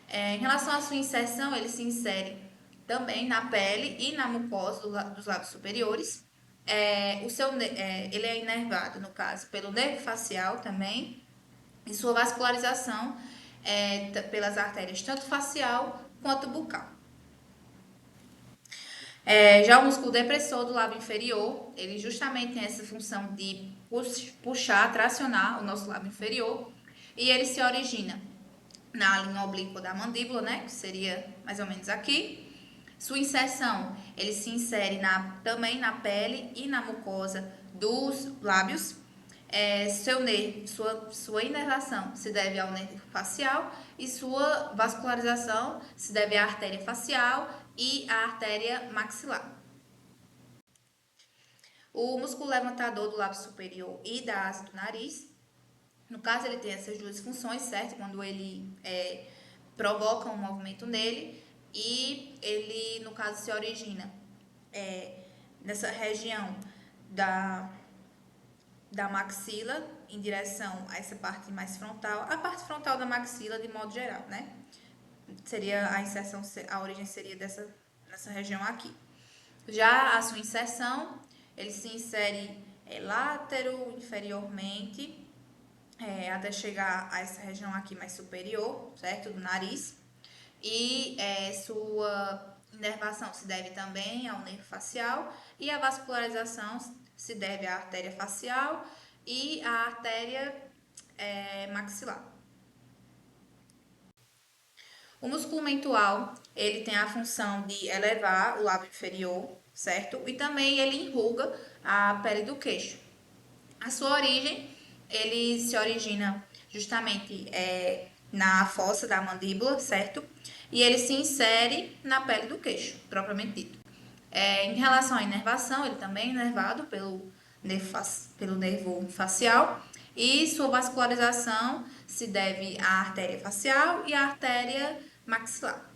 Em relação à sua inserção, ele se insere também na pele e na mucosa dos lábios superiores. Ele é inervado, no caso, pelo nervo facial também, e sua vascularização pelas artérias tanto facial quanto bucal. Já o músculo depressor do lábio inferior, ele justamente tem essa função de puxar, tracionar o nosso lábio inferior, e ele se origina na linha oblíqua da mandíbula, né, que seria mais ou menos aqui. Sua inserção, ele se insere também na pele e na mucosa dos lábios. Sua inervação se deve ao nervo facial e sua vascularização se deve à artéria facial e à artéria maxilar. O músculo levantador do lábio superior e da asa do nariz, no caso, ele tem essas duas funções, certo? Quando ele provoca um movimento nele, e ele, no caso, se origina nessa região da maxila em direção a essa parte mais frontal, a parte frontal da maxila de modo geral, né? Seria a origem seria nessa região aqui. Já a sua inserção, ele se insere látero, inferiormente, até chegar a essa região aqui mais superior, certo? Do nariz. E sua inervação se deve também ao nervo facial, e a vascularização se deve à artéria facial e à artéria maxilar. O músculo mentual, ele tem a função de elevar o lábio inferior, certo? E também ele enruga a pele do queixo. A sua origem, ele se origina justamente na fossa da mandíbula, certo? E ele se insere na pele do queixo, propriamente dito. Em relação à inervação, ele também é inervado pelo nervo facial, e sua vascularização se deve à artéria facial e à artéria maxilar.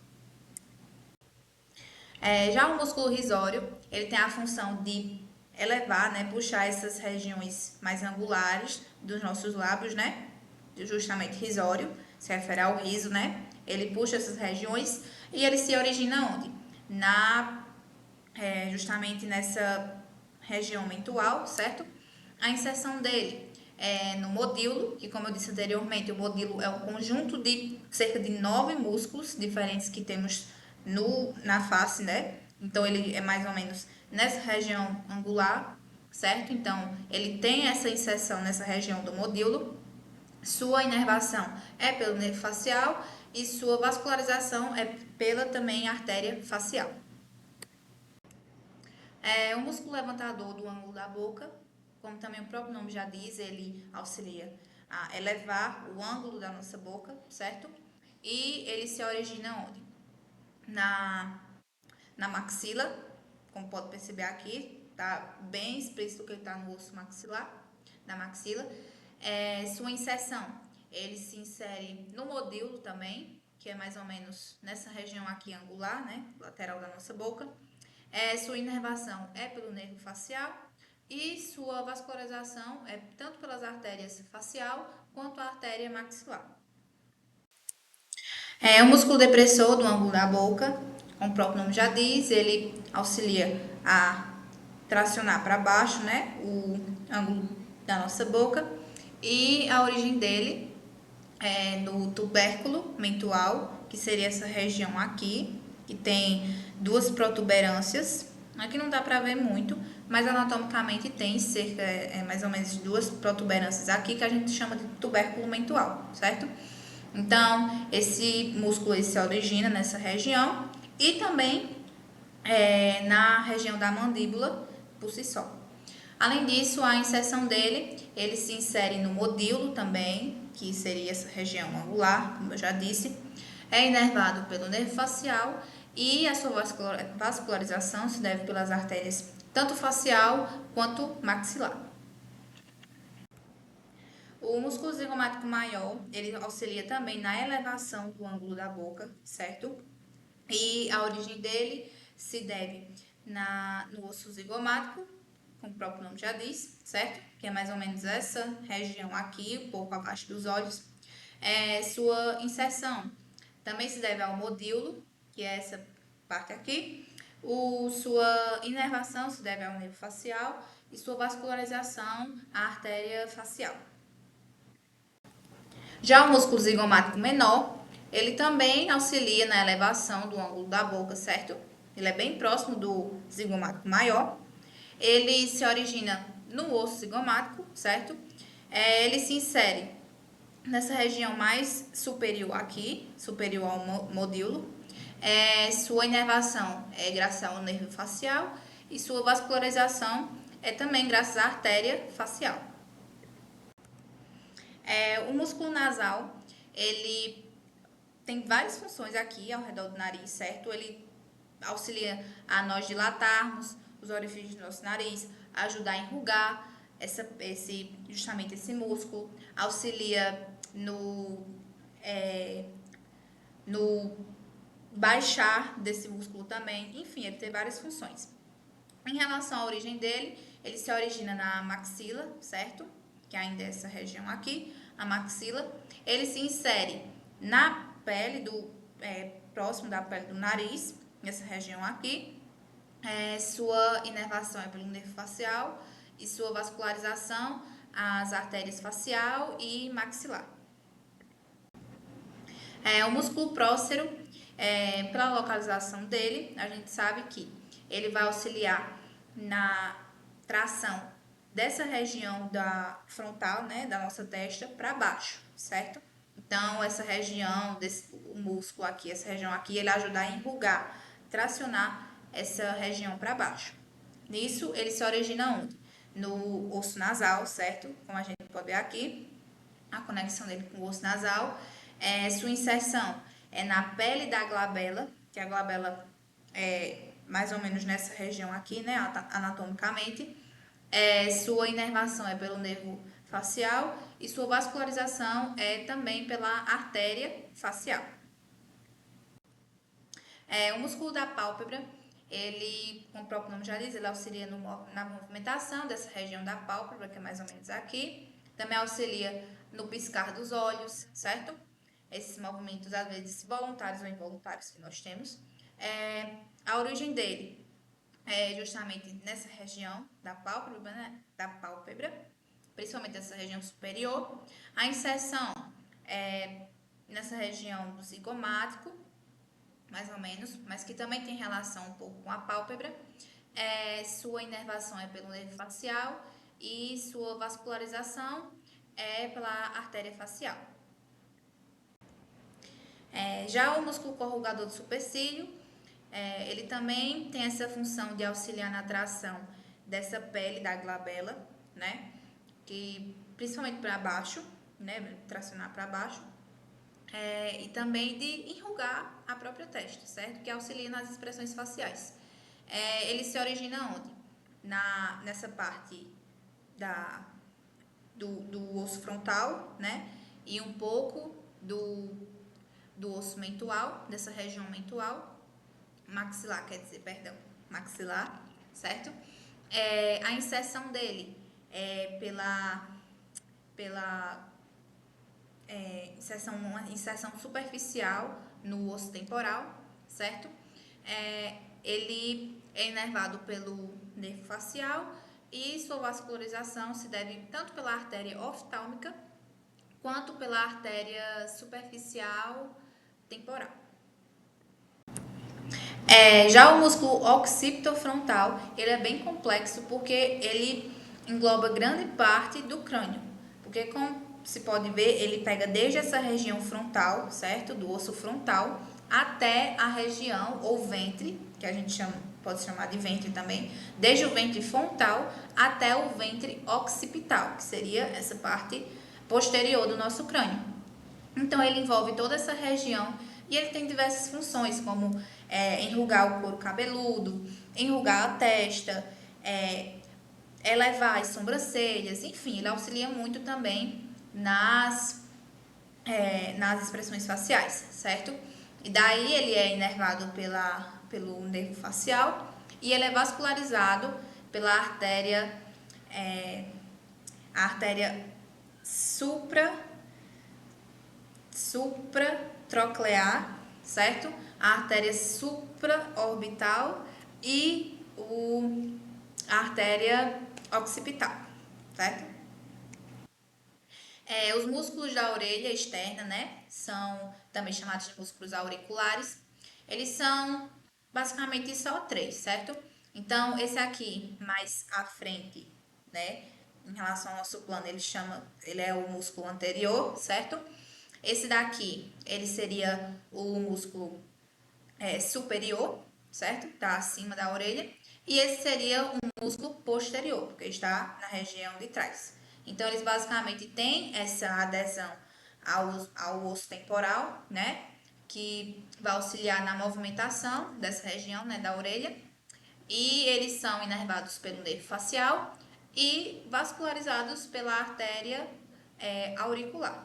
Já o músculo risório, ele tem a função de elevar, né, puxar essas regiões mais angulares dos nossos lábios, né, justamente risório, se refere ao riso, né, ele puxa essas regiões, e ele se origina onde? justamente nessa região mentual, certo? A inserção dele é no modíolo, que como eu disse anteriormente, o modíolo é um conjunto de cerca de 9 músculos diferentes que temos na face, né? Então ele é mais ou menos nessa região angular, certo? Então ele tem essa inserção nessa região do modíolo. Sua inervação é pelo nervo facial e sua vascularização é pela também artéria facial. O músculo levantador do ângulo da boca, como também o próprio nome já diz, ele auxilia a elevar o ângulo da nossa boca, certo? E ele se origina onde? Na maxila, como pode perceber aqui, tá bem explícito que ele está no osso maxilar, da maxila. Sua inserção, ele se insere no modíolo também, que é mais ou menos nessa região aqui angular, né, lateral da nossa boca. Sua inervação é pelo nervo facial e sua vascularização é tanto pelas artérias facial quanto a artéria maxilar. O músculo depressor do ângulo da boca, como o próprio nome já diz, ele auxilia a tracionar para baixo, né, o ângulo da nossa boca, e a origem dele é no tubérculo mentual, que seria essa região aqui, que tem 2 protuberâncias. Aqui não dá para ver muito, mas anatomicamente tem cerca, mais ou menos 2 protuberâncias aqui, que a gente chama de tubérculo mentual, certo? Então, esse músculo ele se origina nessa região e também na região da mandíbula por si só. Além disso, a inserção dele, ele se insere no modíolo também, que seria essa região angular, como eu já disse, é inervado pelo nervo facial e a sua vascularização se deve pelas artérias tanto facial quanto maxilar. O músculo zigomático maior, ele auxilia também na elevação do ângulo da boca, certo? E a origem dele se deve no osso zigomático, como o próprio nome já diz, certo? Que é mais ou menos essa região aqui, um pouco abaixo dos olhos. Sua inserção também se deve ao modíolo, que é essa parte aqui. Sua inervação se deve ao nervo facial e sua vascularização à artéria facial. Já o músculo zigomático menor, ele também auxilia na elevação do ângulo da boca, certo? Ele é bem próximo do zigomático maior. Ele se origina no osso zigomático, certo? Ele se insere nessa região mais superior aqui, superior ao modíolo. Sua inervação é graças ao nervo facial e sua vascularização é também graças à artéria facial. O músculo nasal, ele tem várias funções aqui ao redor do nariz, certo? Ele auxilia a nós dilatarmos os orifícios do nosso nariz, ajudar a enrugar justamente esse músculo, auxilia no baixar desse músculo também, enfim, ele tem várias funções. Em relação à origem dele, ele se origina na maxila, certo? Que ainda é essa região aqui, a maxila. Ele se insere na pele próximo da pele do nariz, nessa região aqui. Sua inervação é pelo nervo facial e sua vascularização às artérias facial e maxilar. O músculo prócero, pela localização dele, a gente sabe que ele vai auxiliar na tração dessa região da frontal, né, da nossa testa para baixo, certo? Então, essa região, o músculo aqui, essa região aqui, ele ajuda a enrugar, tracionar essa região para baixo. Nisso, ele se origina onde? No osso nasal, certo? Como a gente pode ver aqui, a conexão dele com o osso nasal. Sua inserção é na pele da glabela, que a glabela é mais ou menos nessa região aqui, né, anatomicamente. Sua inervação é pelo nervo facial e sua vascularização é também pela artéria facial. O músculo da pálpebra, ele, como o próprio nome já diz, ele auxilia na movimentação dessa região da pálpebra, que é mais ou menos aqui. Também auxilia no piscar dos olhos, certo? Esses movimentos, às vezes, voluntários ou involuntários que nós temos. A origem dele é justamente nessa região da pálpebra, né? Da pálpebra, principalmente essa região superior. A inserção é nessa região do zigomático, mais ou menos, mas que também tem relação um pouco com a pálpebra. Sua inervação é pelo nervo facial e sua vascularização é pela artéria facial. Já o músculo corrugador do supercílio, ele também tem essa função de auxiliar na tração dessa pele da glabela, né? Que principalmente para baixo, né? Tracionar para baixo. E também de enrugar a própria testa, certo? Que auxilia nas expressões faciais. Ele se origina onde? Nessa parte do osso frontal, né? E um pouco do osso mentual, dessa região mentual, maxilar, maxilar, certo? A inserção dele é uma inserção superficial no osso temporal, certo? Ele é inervado pelo nervo facial e sua vascularização se deve tanto pela artéria oftálmica quanto pela artéria superficial temporal. Já o músculo occipitofrontal, ele é bem complexo porque ele engloba grande parte do crânio. Porque, como se pode ver, ele pega desde essa região frontal, certo? Do osso frontal, até a região ou ventre, que a gente pode chamar de ventre também, desde o ventre frontal até o ventre occipital, que seria essa parte posterior do nosso crânio. Então, ele envolve toda essa região e ele tem diversas funções, como enrugar o couro cabeludo, enrugar a testa, elevar as sobrancelhas, enfim, ele auxilia muito também nas expressões faciais, certo? E daí ele é inervado pelo nervo facial e ele é vascularizado pela artéria supratroclear, certo? A artéria supraorbital e a artéria occipital, certo? Os músculos da orelha externa, né, são também chamados de músculos auriculares. Eles são basicamente só 3, certo? Então, esse aqui mais à frente, né, em relação ao nosso plano, ele é o músculo anterior, certo? Esse daqui, ele seria o músculo superior, certo? Está acima da orelha. E esse seria um músculo posterior, porque está na região de trás. Então, eles basicamente têm essa adesão ao osso temporal, né? Que vai auxiliar na movimentação dessa região, né, da orelha. E eles são inervados pelo nervo facial e vascularizados pela artéria auricular.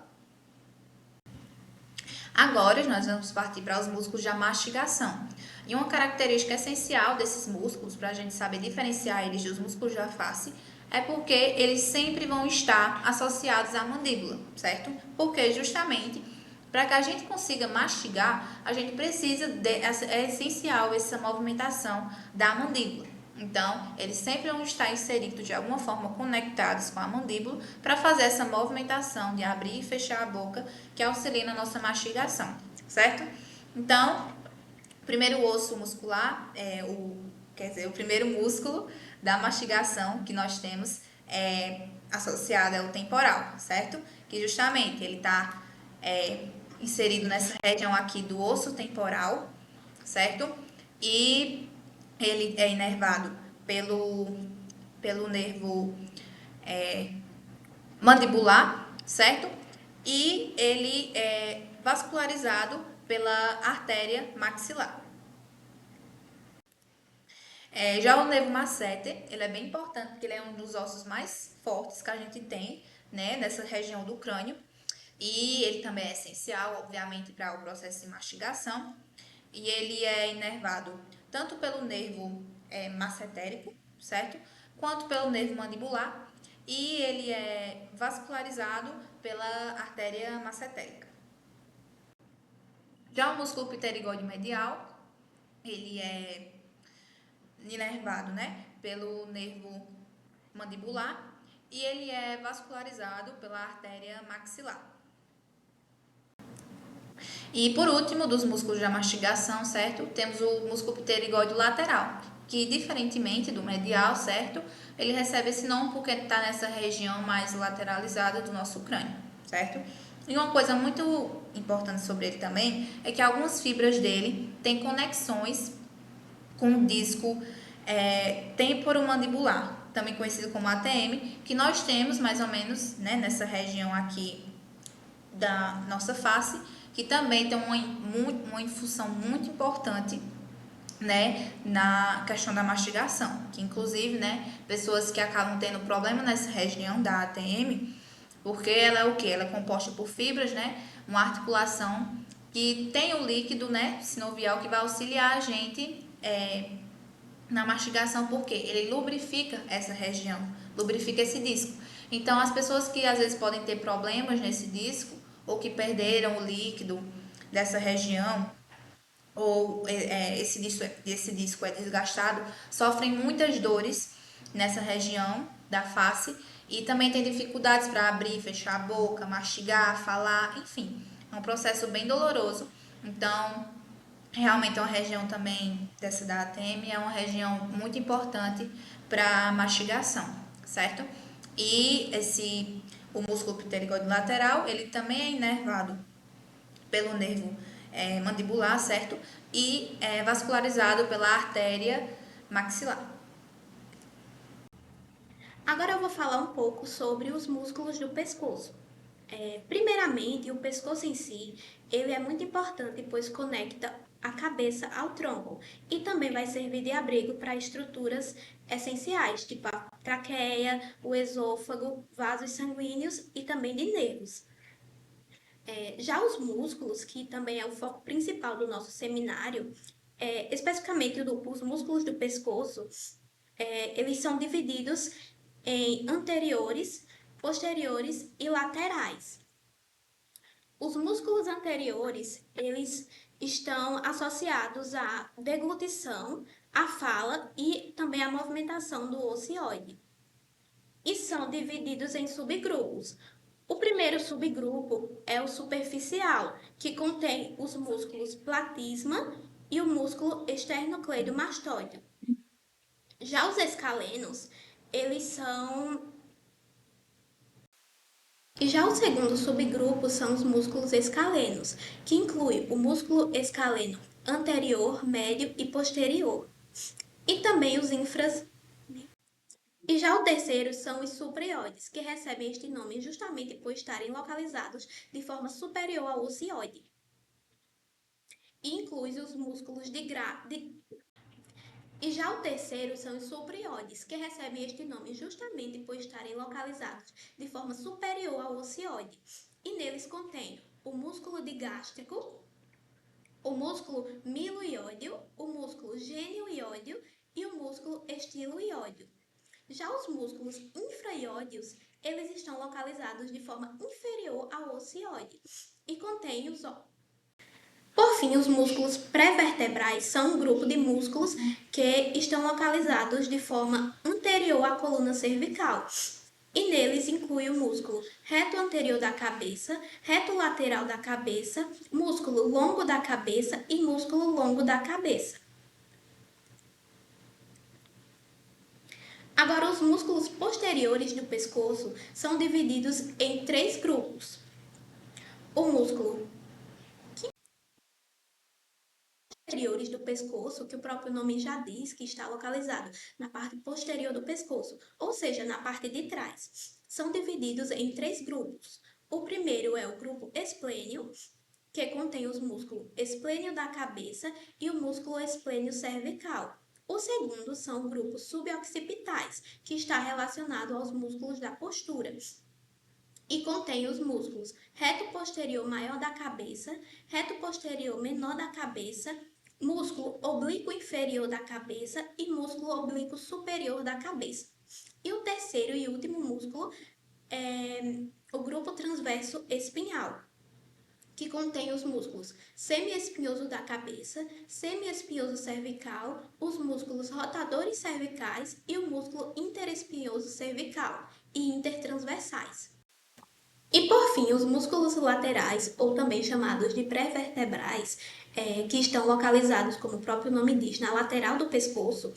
Agora, nós vamos partir para os músculos da mastigação. E uma característica essencial desses músculos, para a gente saber diferenciar eles dos músculos da face, é porque eles sempre vão estar associados à mandíbula, certo? Porque justamente para que a gente consiga mastigar, a gente precisa é essencial essa movimentação da mandíbula. Então, eles sempre vão estar inseridos de alguma forma conectados com a mandíbula para fazer essa movimentação de abrir e fechar a boca que auxilia na nossa mastigação, certo? Então, o primeiro osso muscular, o primeiro músculo da mastigação que nós temos associado é o temporal, certo? Que justamente ele está inserido nessa região aqui do osso temporal, certo? E ele é inervado pelo nervo mandibular, certo? E ele é vascularizado pela artéria maxilar. Já o nervo masseter, ele é bem importante, porque ele é um dos ossos mais fortes que a gente tem, né, nessa região do crânio. E ele também é essencial, obviamente, para o processo de mastigação. E ele é inervado tanto pelo nervo massetérico, certo? Quanto pelo nervo mandibular. E ele é vascularizado pela artéria massetérica. Já o músculo pterigóide medial, ele é inervado, né, pelo nervo mandibular e ele é vascularizado pela artéria maxilar. E por último, dos músculos da mastigação, certo? Temos o músculo pterigóide lateral, que diferentemente do medial, certo? Ele recebe esse nome porque está nessa região mais lateralizada do nosso crânio, certo? E uma coisa muito importante sobre ele também é que algumas fibras dele têm conexões com o disco temporomandibular, também conhecido como ATM, que nós temos mais ou menos, né, nessa região aqui da nossa face, que também tem uma função muito importante, né, na questão da mastigação, que inclusive, né, pessoas que acabam tendo problema nessa região da ATM, porque ela é o que? Ela é composta por fibras, né, uma articulação que tem o líquido, né, sinovial que vai auxiliar a gente na mastigação, porque ele lubrifica essa região, lubrifica esse disco. Então, as pessoas que às vezes podem ter problemas nesse disco, ou que perderam o líquido dessa região, ou esse disco é desgastado, sofrem muitas dores nessa região da face e também tem dificuldades para abrir, fechar a boca, mastigar, falar, enfim. É um processo bem doloroso. Então, realmente é uma região também dessa da ATM, é uma região muito importante para mastigação, certo? E o músculo pterigóide lateral, ele também é inervado pelo nervo mandibular, certo? E é vascularizado pela artéria maxilar. Agora eu vou falar um pouco sobre os músculos do pescoço. Primeiramente, o pescoço em si, ele é muito importante, pois conecta a cabeça ao tronco e também vai servir de abrigo para estruturas essenciais, tipo a traqueia, o esôfago, vasos sanguíneos e também de nervos. Já os músculos, que também é o foco principal do nosso seminário, especificamente os músculos do pescoço, eles são divididos em anteriores, posteriores e laterais. Os músculos anteriores, eles estão associados à deglutição, à fala e também à movimentação do ocioide. E são divididos em subgrupos. O primeiro subgrupo é o superficial, que contém os músculos platisma e o músculo esternocleidomastoide. Já os escalenos, eles são E já o segundo subgrupo são os músculos escalenos, que inclui o músculo escaleno anterior, médio e posterior, e também os infras. E já o terceiro são os supraoides, que recebem este nome justamente por estarem localizados de forma superior ao ocioide. E inclui os músculos E já o terceiro são os supraoides, que recebem este nome justamente por estarem localizados de forma superior ao ocioide. E neles contém o músculo digástrico, o músculo miloióideo, o músculo genioióideo e o músculo estiloióideo. Já os músculos infraóideos, eles estão localizados de forma inferior ao ocioide e contêm os Por fim, os músculos pré-vertebrais são um grupo de músculos que estão localizados de forma anterior à coluna cervical. E neles inclui o músculo reto anterior da cabeça, reto lateral da cabeça, músculo longo da cabeça e músculo longo da cabeça. Agora, os músculos posteriores do pescoço são divididos em 3 grupos. O músculo posteriores do pescoço, que o próprio nome já diz que está localizado na parte posterior do pescoço, ou seja, na parte de trás. São divididos em 3 grupos. O primeiro é o grupo esplênio, que contém os músculos esplênio da cabeça e o músculo esplênio cervical. O segundo são grupos suboccipitais, que está relacionado aos músculos da postura e contém os músculos reto posterior maior da cabeça, reto posterior menor da cabeça, músculo oblíquo inferior da cabeça e músculo oblíquo superior da cabeça. E o terceiro e último músculo é o grupo transverso espinhal, que contém os músculos semiespinhoso da cabeça, semiespinhoso cervical, os músculos rotadores cervicais e o músculo interespinhoso cervical e intertransversais. E por fim, os músculos laterais, ou também chamados de pré-vertebrais, que estão localizados, como o próprio nome diz, na lateral do pescoço,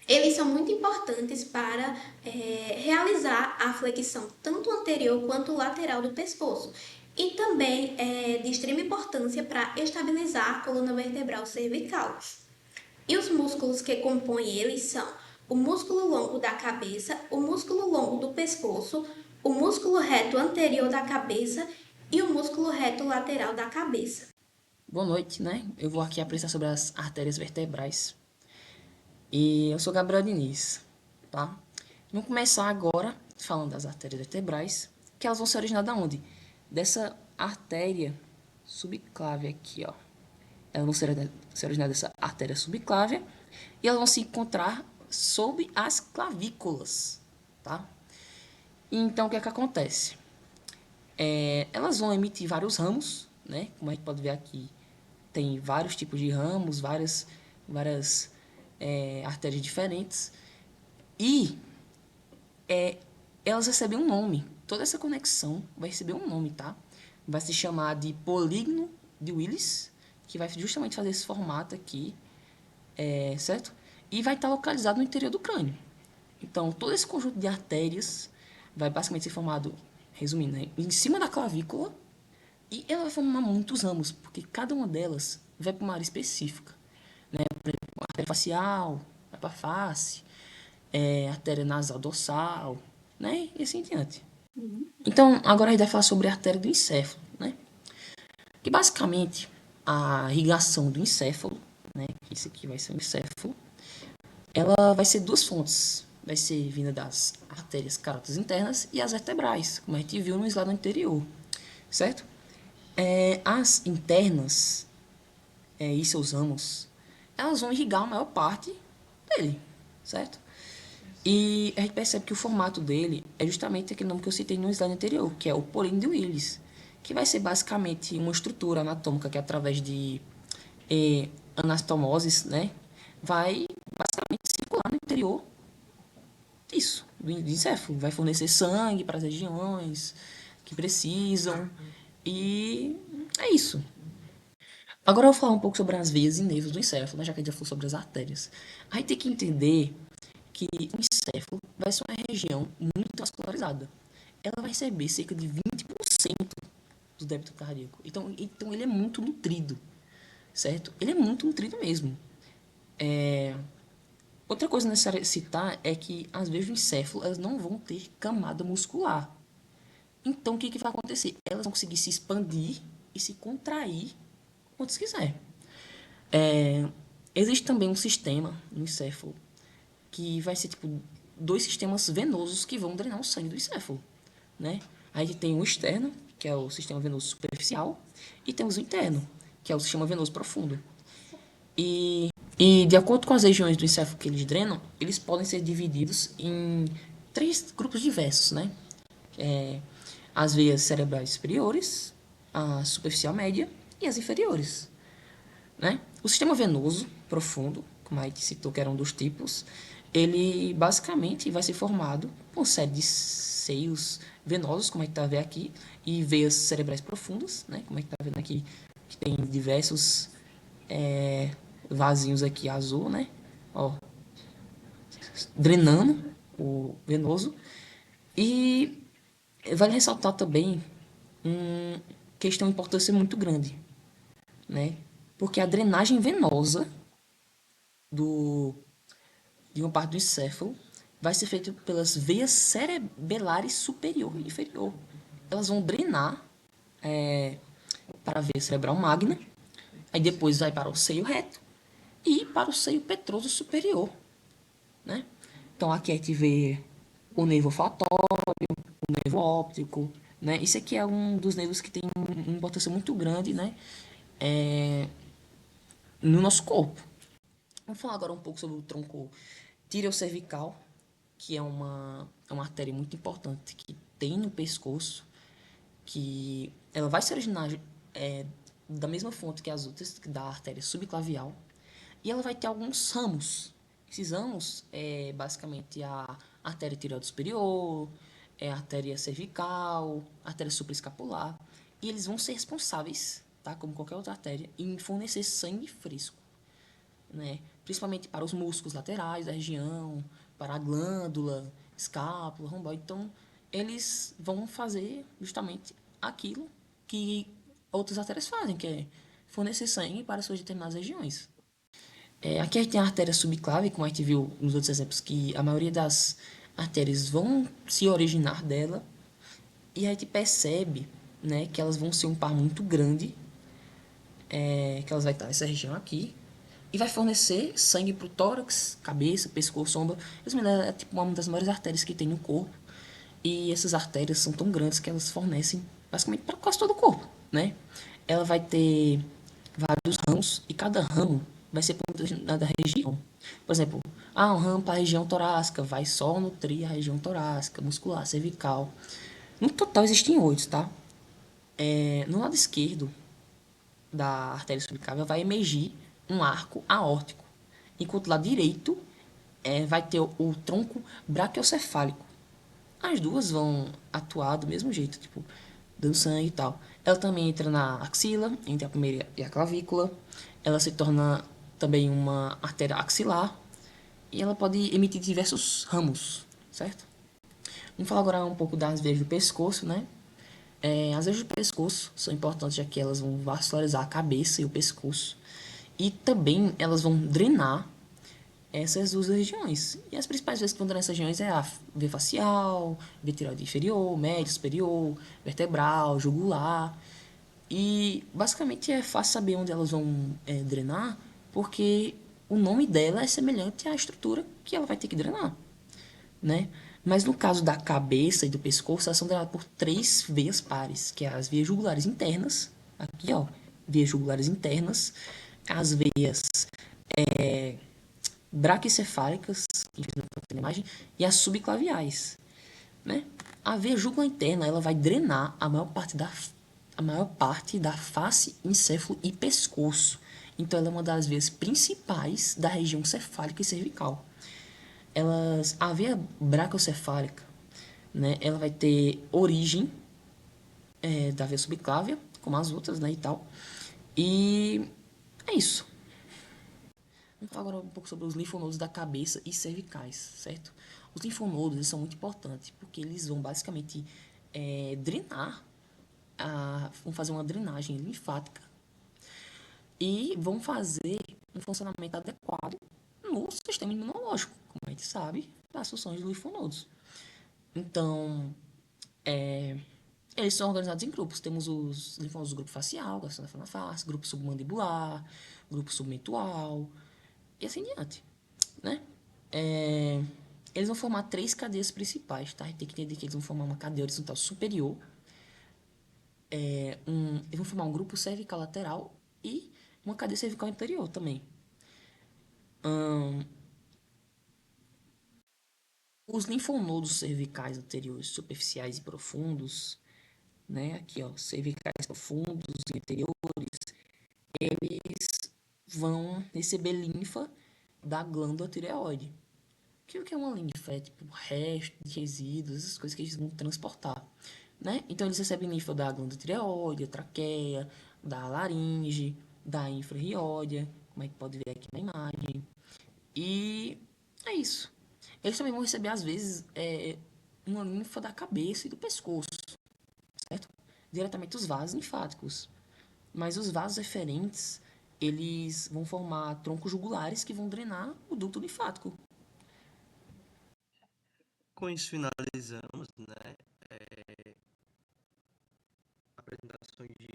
eles são muito importantes para realizar a flexão tanto anterior quanto lateral do pescoço. E também é de extrema importância para estabilizar a coluna vertebral cervical. E os músculos que compõem eles são o músculo longo da cabeça, o músculo longo do pescoço, o músculo reto anterior da cabeça e o músculo reto lateral da cabeça. Boa noite, né? Eu vou aqui apresentar sobre as artérias vertebrais. E eu sou Gabriel Diniz, tá? Vamos começar agora falando das artérias vertebrais, que elas vão se originar da onde? Dessa artéria subclávia aqui, ó. Elas vão se originar dessa artéria subclávia e elas vão se encontrar sob as clavículas, tá? Então, o que é que acontece? Elas vão emitir vários ramos, né? Como a gente pode ver aqui, tem vários tipos de ramos, várias artérias diferentes. E elas recebem um nome. Toda essa conexão vai receber um nome, tá? Vai se chamar de polígono de Willis, que vai justamente fazer esse formato aqui, certo? E vai estar localizado no interior do crânio. Então, todo esse conjunto de artérias vai basicamente ser formado, resumindo, né, em cima da clavícula, e ela vai formar muitos ramos, porque cada uma delas vai para uma área específica, né? Por exemplo, a artéria facial vai para a face, artéria nasal dorsal, né? E assim em diante. Então, agora a gente vai falar sobre a artéria do encéfalo, né? Que basicamente a irrigação do encéfalo, né? Que isso aqui vai ser o encéfalo, ela vai ser duas fontes. Vai ser vinda das artérias carótidas internas e as vertebrais, como a gente viu no slide anterior, certo? As internas e seus ramos, elas vão irrigar a maior parte dele, certo? E a gente percebe que o formato dele é justamente aquele nome que eu citei no slide anterior, que é o polígono de Willis, que vai ser basicamente uma estrutura anatômica que, através de anastomoses, né, vai basicamente circular no interior disso, do encéfalo. Vai fornecer sangue para as regiões que precisam. E é isso. Agora eu vou falar um pouco sobre as veias e nervos do encéfalo, né, já que a gente já falou sobre as artérias. A gente tem que entender que o encéfalo vai ser uma região muito vascularizada. Ela vai receber cerca de 20% do débito cardíaco. Então ele é muito nutrido, certo? Ele é muito nutrido mesmo. Outra coisa necessária citar é que as veias do encéfalo elas não vão ter camada muscular. Então, o que vai acontecer? Elas vão conseguir se expandir e se contrair quando quiser. Existe também um sistema no encéfalo que vai ser tipo dois sistemas venosos que vão drenar o sangue do encéfalo, né? A gente tem o externo, que é o sistema venoso superficial, e temos o interno, que é o sistema venoso profundo. E de acordo com as regiões do encéfalo que eles drenam, eles podem ser divididos em 3 grupos diversos, né? As veias cerebrais superiores, a superficial média e as inferiores, né? O sistema venoso profundo, como a gente citou que era um dos tipos, ele basicamente vai ser formado por uma série de seios venosos, como a gente está vendo aqui, e veias cerebrais profundas, né? Como a gente está vendo aqui, que tem diversos vasinhos aqui azul, né? Ó, drenando o venoso. E vale ressaltar também uma questão de importância muito grande, né? Porque a drenagem venosa de uma parte do encéfalo vai ser feita pelas veias cerebelares superior e inferior. Elas vão drenar para a veia cerebral magna, aí depois vai para o seio reto e para o seio petroso superior, né? Então aqui a gente vê o nervo olfatório, o nervo óptico, né? Isso aqui é um dos nervos que tem uma importância muito grande, né? No nosso corpo. Vamos falar agora um pouco sobre o tronco tireocervical, que é uma artéria muito importante que tem no pescoço, que ela vai se originar da mesma fonte que as outras, da artéria subclavial, e ela vai ter alguns ramos. Esses ramos é basicamente a artéria tireoide superior, a artéria cervical, a artéria supraescapular, e eles vão ser responsáveis, tá, como qualquer outra artéria, em fornecer sangue fresco, né? Principalmente para os músculos laterais da região, para a glândula, escápula, romboide. Então, eles vão fazer justamente aquilo que outras artérias fazem, que é fornecer sangue para suas determinadas regiões. Aqui a gente tem a artéria subclave, como a gente viu nos outros exemplos, que a maioria das artérias vão se originar dela, e a gente percebe, né, que elas vão ser um par muito grande, que elas vai estar nessa região aqui, e vai fornecer sangue para o tórax, cabeça, pescoço, ombro. Resumindo, é tipo uma das maiores artérias que tem no corpo. E essas artérias são tão grandes que elas fornecem basicamente para quase todo o corpo, né? Ela vai ter vários ramos e cada ramo vai ser para uma determinada região. Por exemplo, um ramo para a região torácica vai só nutrir a região torácica, muscular, cervical. No total existem 8, tá? No lado esquerdo da artéria subclaviana vai emergir um arco aórtico, enquanto lá direito vai ter o tronco braquiocefálico. As duas vão atuar do mesmo jeito, tipo, dando sangue e tal. Ela também entra na axila, entre a primeira e a clavícula. Ela se torna também uma artéria axilar e ela pode emitir diversos ramos, certo? Vamos falar agora um pouco das veias do pescoço, né? As veias do pescoço são importantes, já que elas vão vascularizar a cabeça e o pescoço. E também elas vão drenar essas duas regiões. E as principais veias que vão drenar essas regiões é a veia facial, veia tireoide inferior, média, superior, vertebral, jugular. E basicamente é fácil saber onde elas vão drenar, porque o nome dela é semelhante à estrutura que ela vai ter que drenar, né? Mas no caso da cabeça e do pescoço, elas são drenadas por 3 veias pares, que é as veias jugulares internas, aqui ó, veias jugulares internas, as veias braquicefálicas, na imagem, e as subclaviais, né? A veia jugular interna, ela vai drenar a maior parte da face, encéfalo e pescoço. Então, ela é uma das veias principais da região cefálica e cervical. A veia braquiocefálica, né, ela vai ter origem da veia subclávia, como as outras, né, e tal. E é isso. Vamos falar agora um pouco sobre os linfonodos da cabeça e cervicais, certo? Os linfonodos, eles são muito importantes, porque eles vão basicamente drenar, vão fazer uma drenagem linfática e vão fazer um funcionamento adequado no sistema imunológico, como a gente sabe, das funções dos linfonodos. Então, eles são organizados em grupos. Temos os linfonodos do grupo facial, da zona da face, grupo submandibular, grupo submentual, e assim diante, né? Eles vão formar 3 cadeias principais, tá? A gente tem que entender que eles vão formar uma cadeia horizontal superior, eles vão formar um grupo cervical lateral e uma cadeia cervical inferior também. Os linfonodos cervicais anteriores, superficiais e profundos, né? Aqui, ó, cervicais profundos e anteriores, eles vão receber linfa da glândula tireoide. O que é uma linfa? É tipo resto de resíduos, essas coisas que eles vão transportar, né? Então eles recebem linfa da glândula tireoide, traqueia, da laringe, da infrarreóidea, como é que pode ver aqui na imagem. E é isso. Eles também vão receber, às vezes, uma linfa da cabeça e do pescoço, certo? Diretamente os vasos linfáticos. Mas os vasos eferentes, eles vão formar troncos jugulares que vão drenar o duto linfático. Com isso finalizamos, né, apresentações de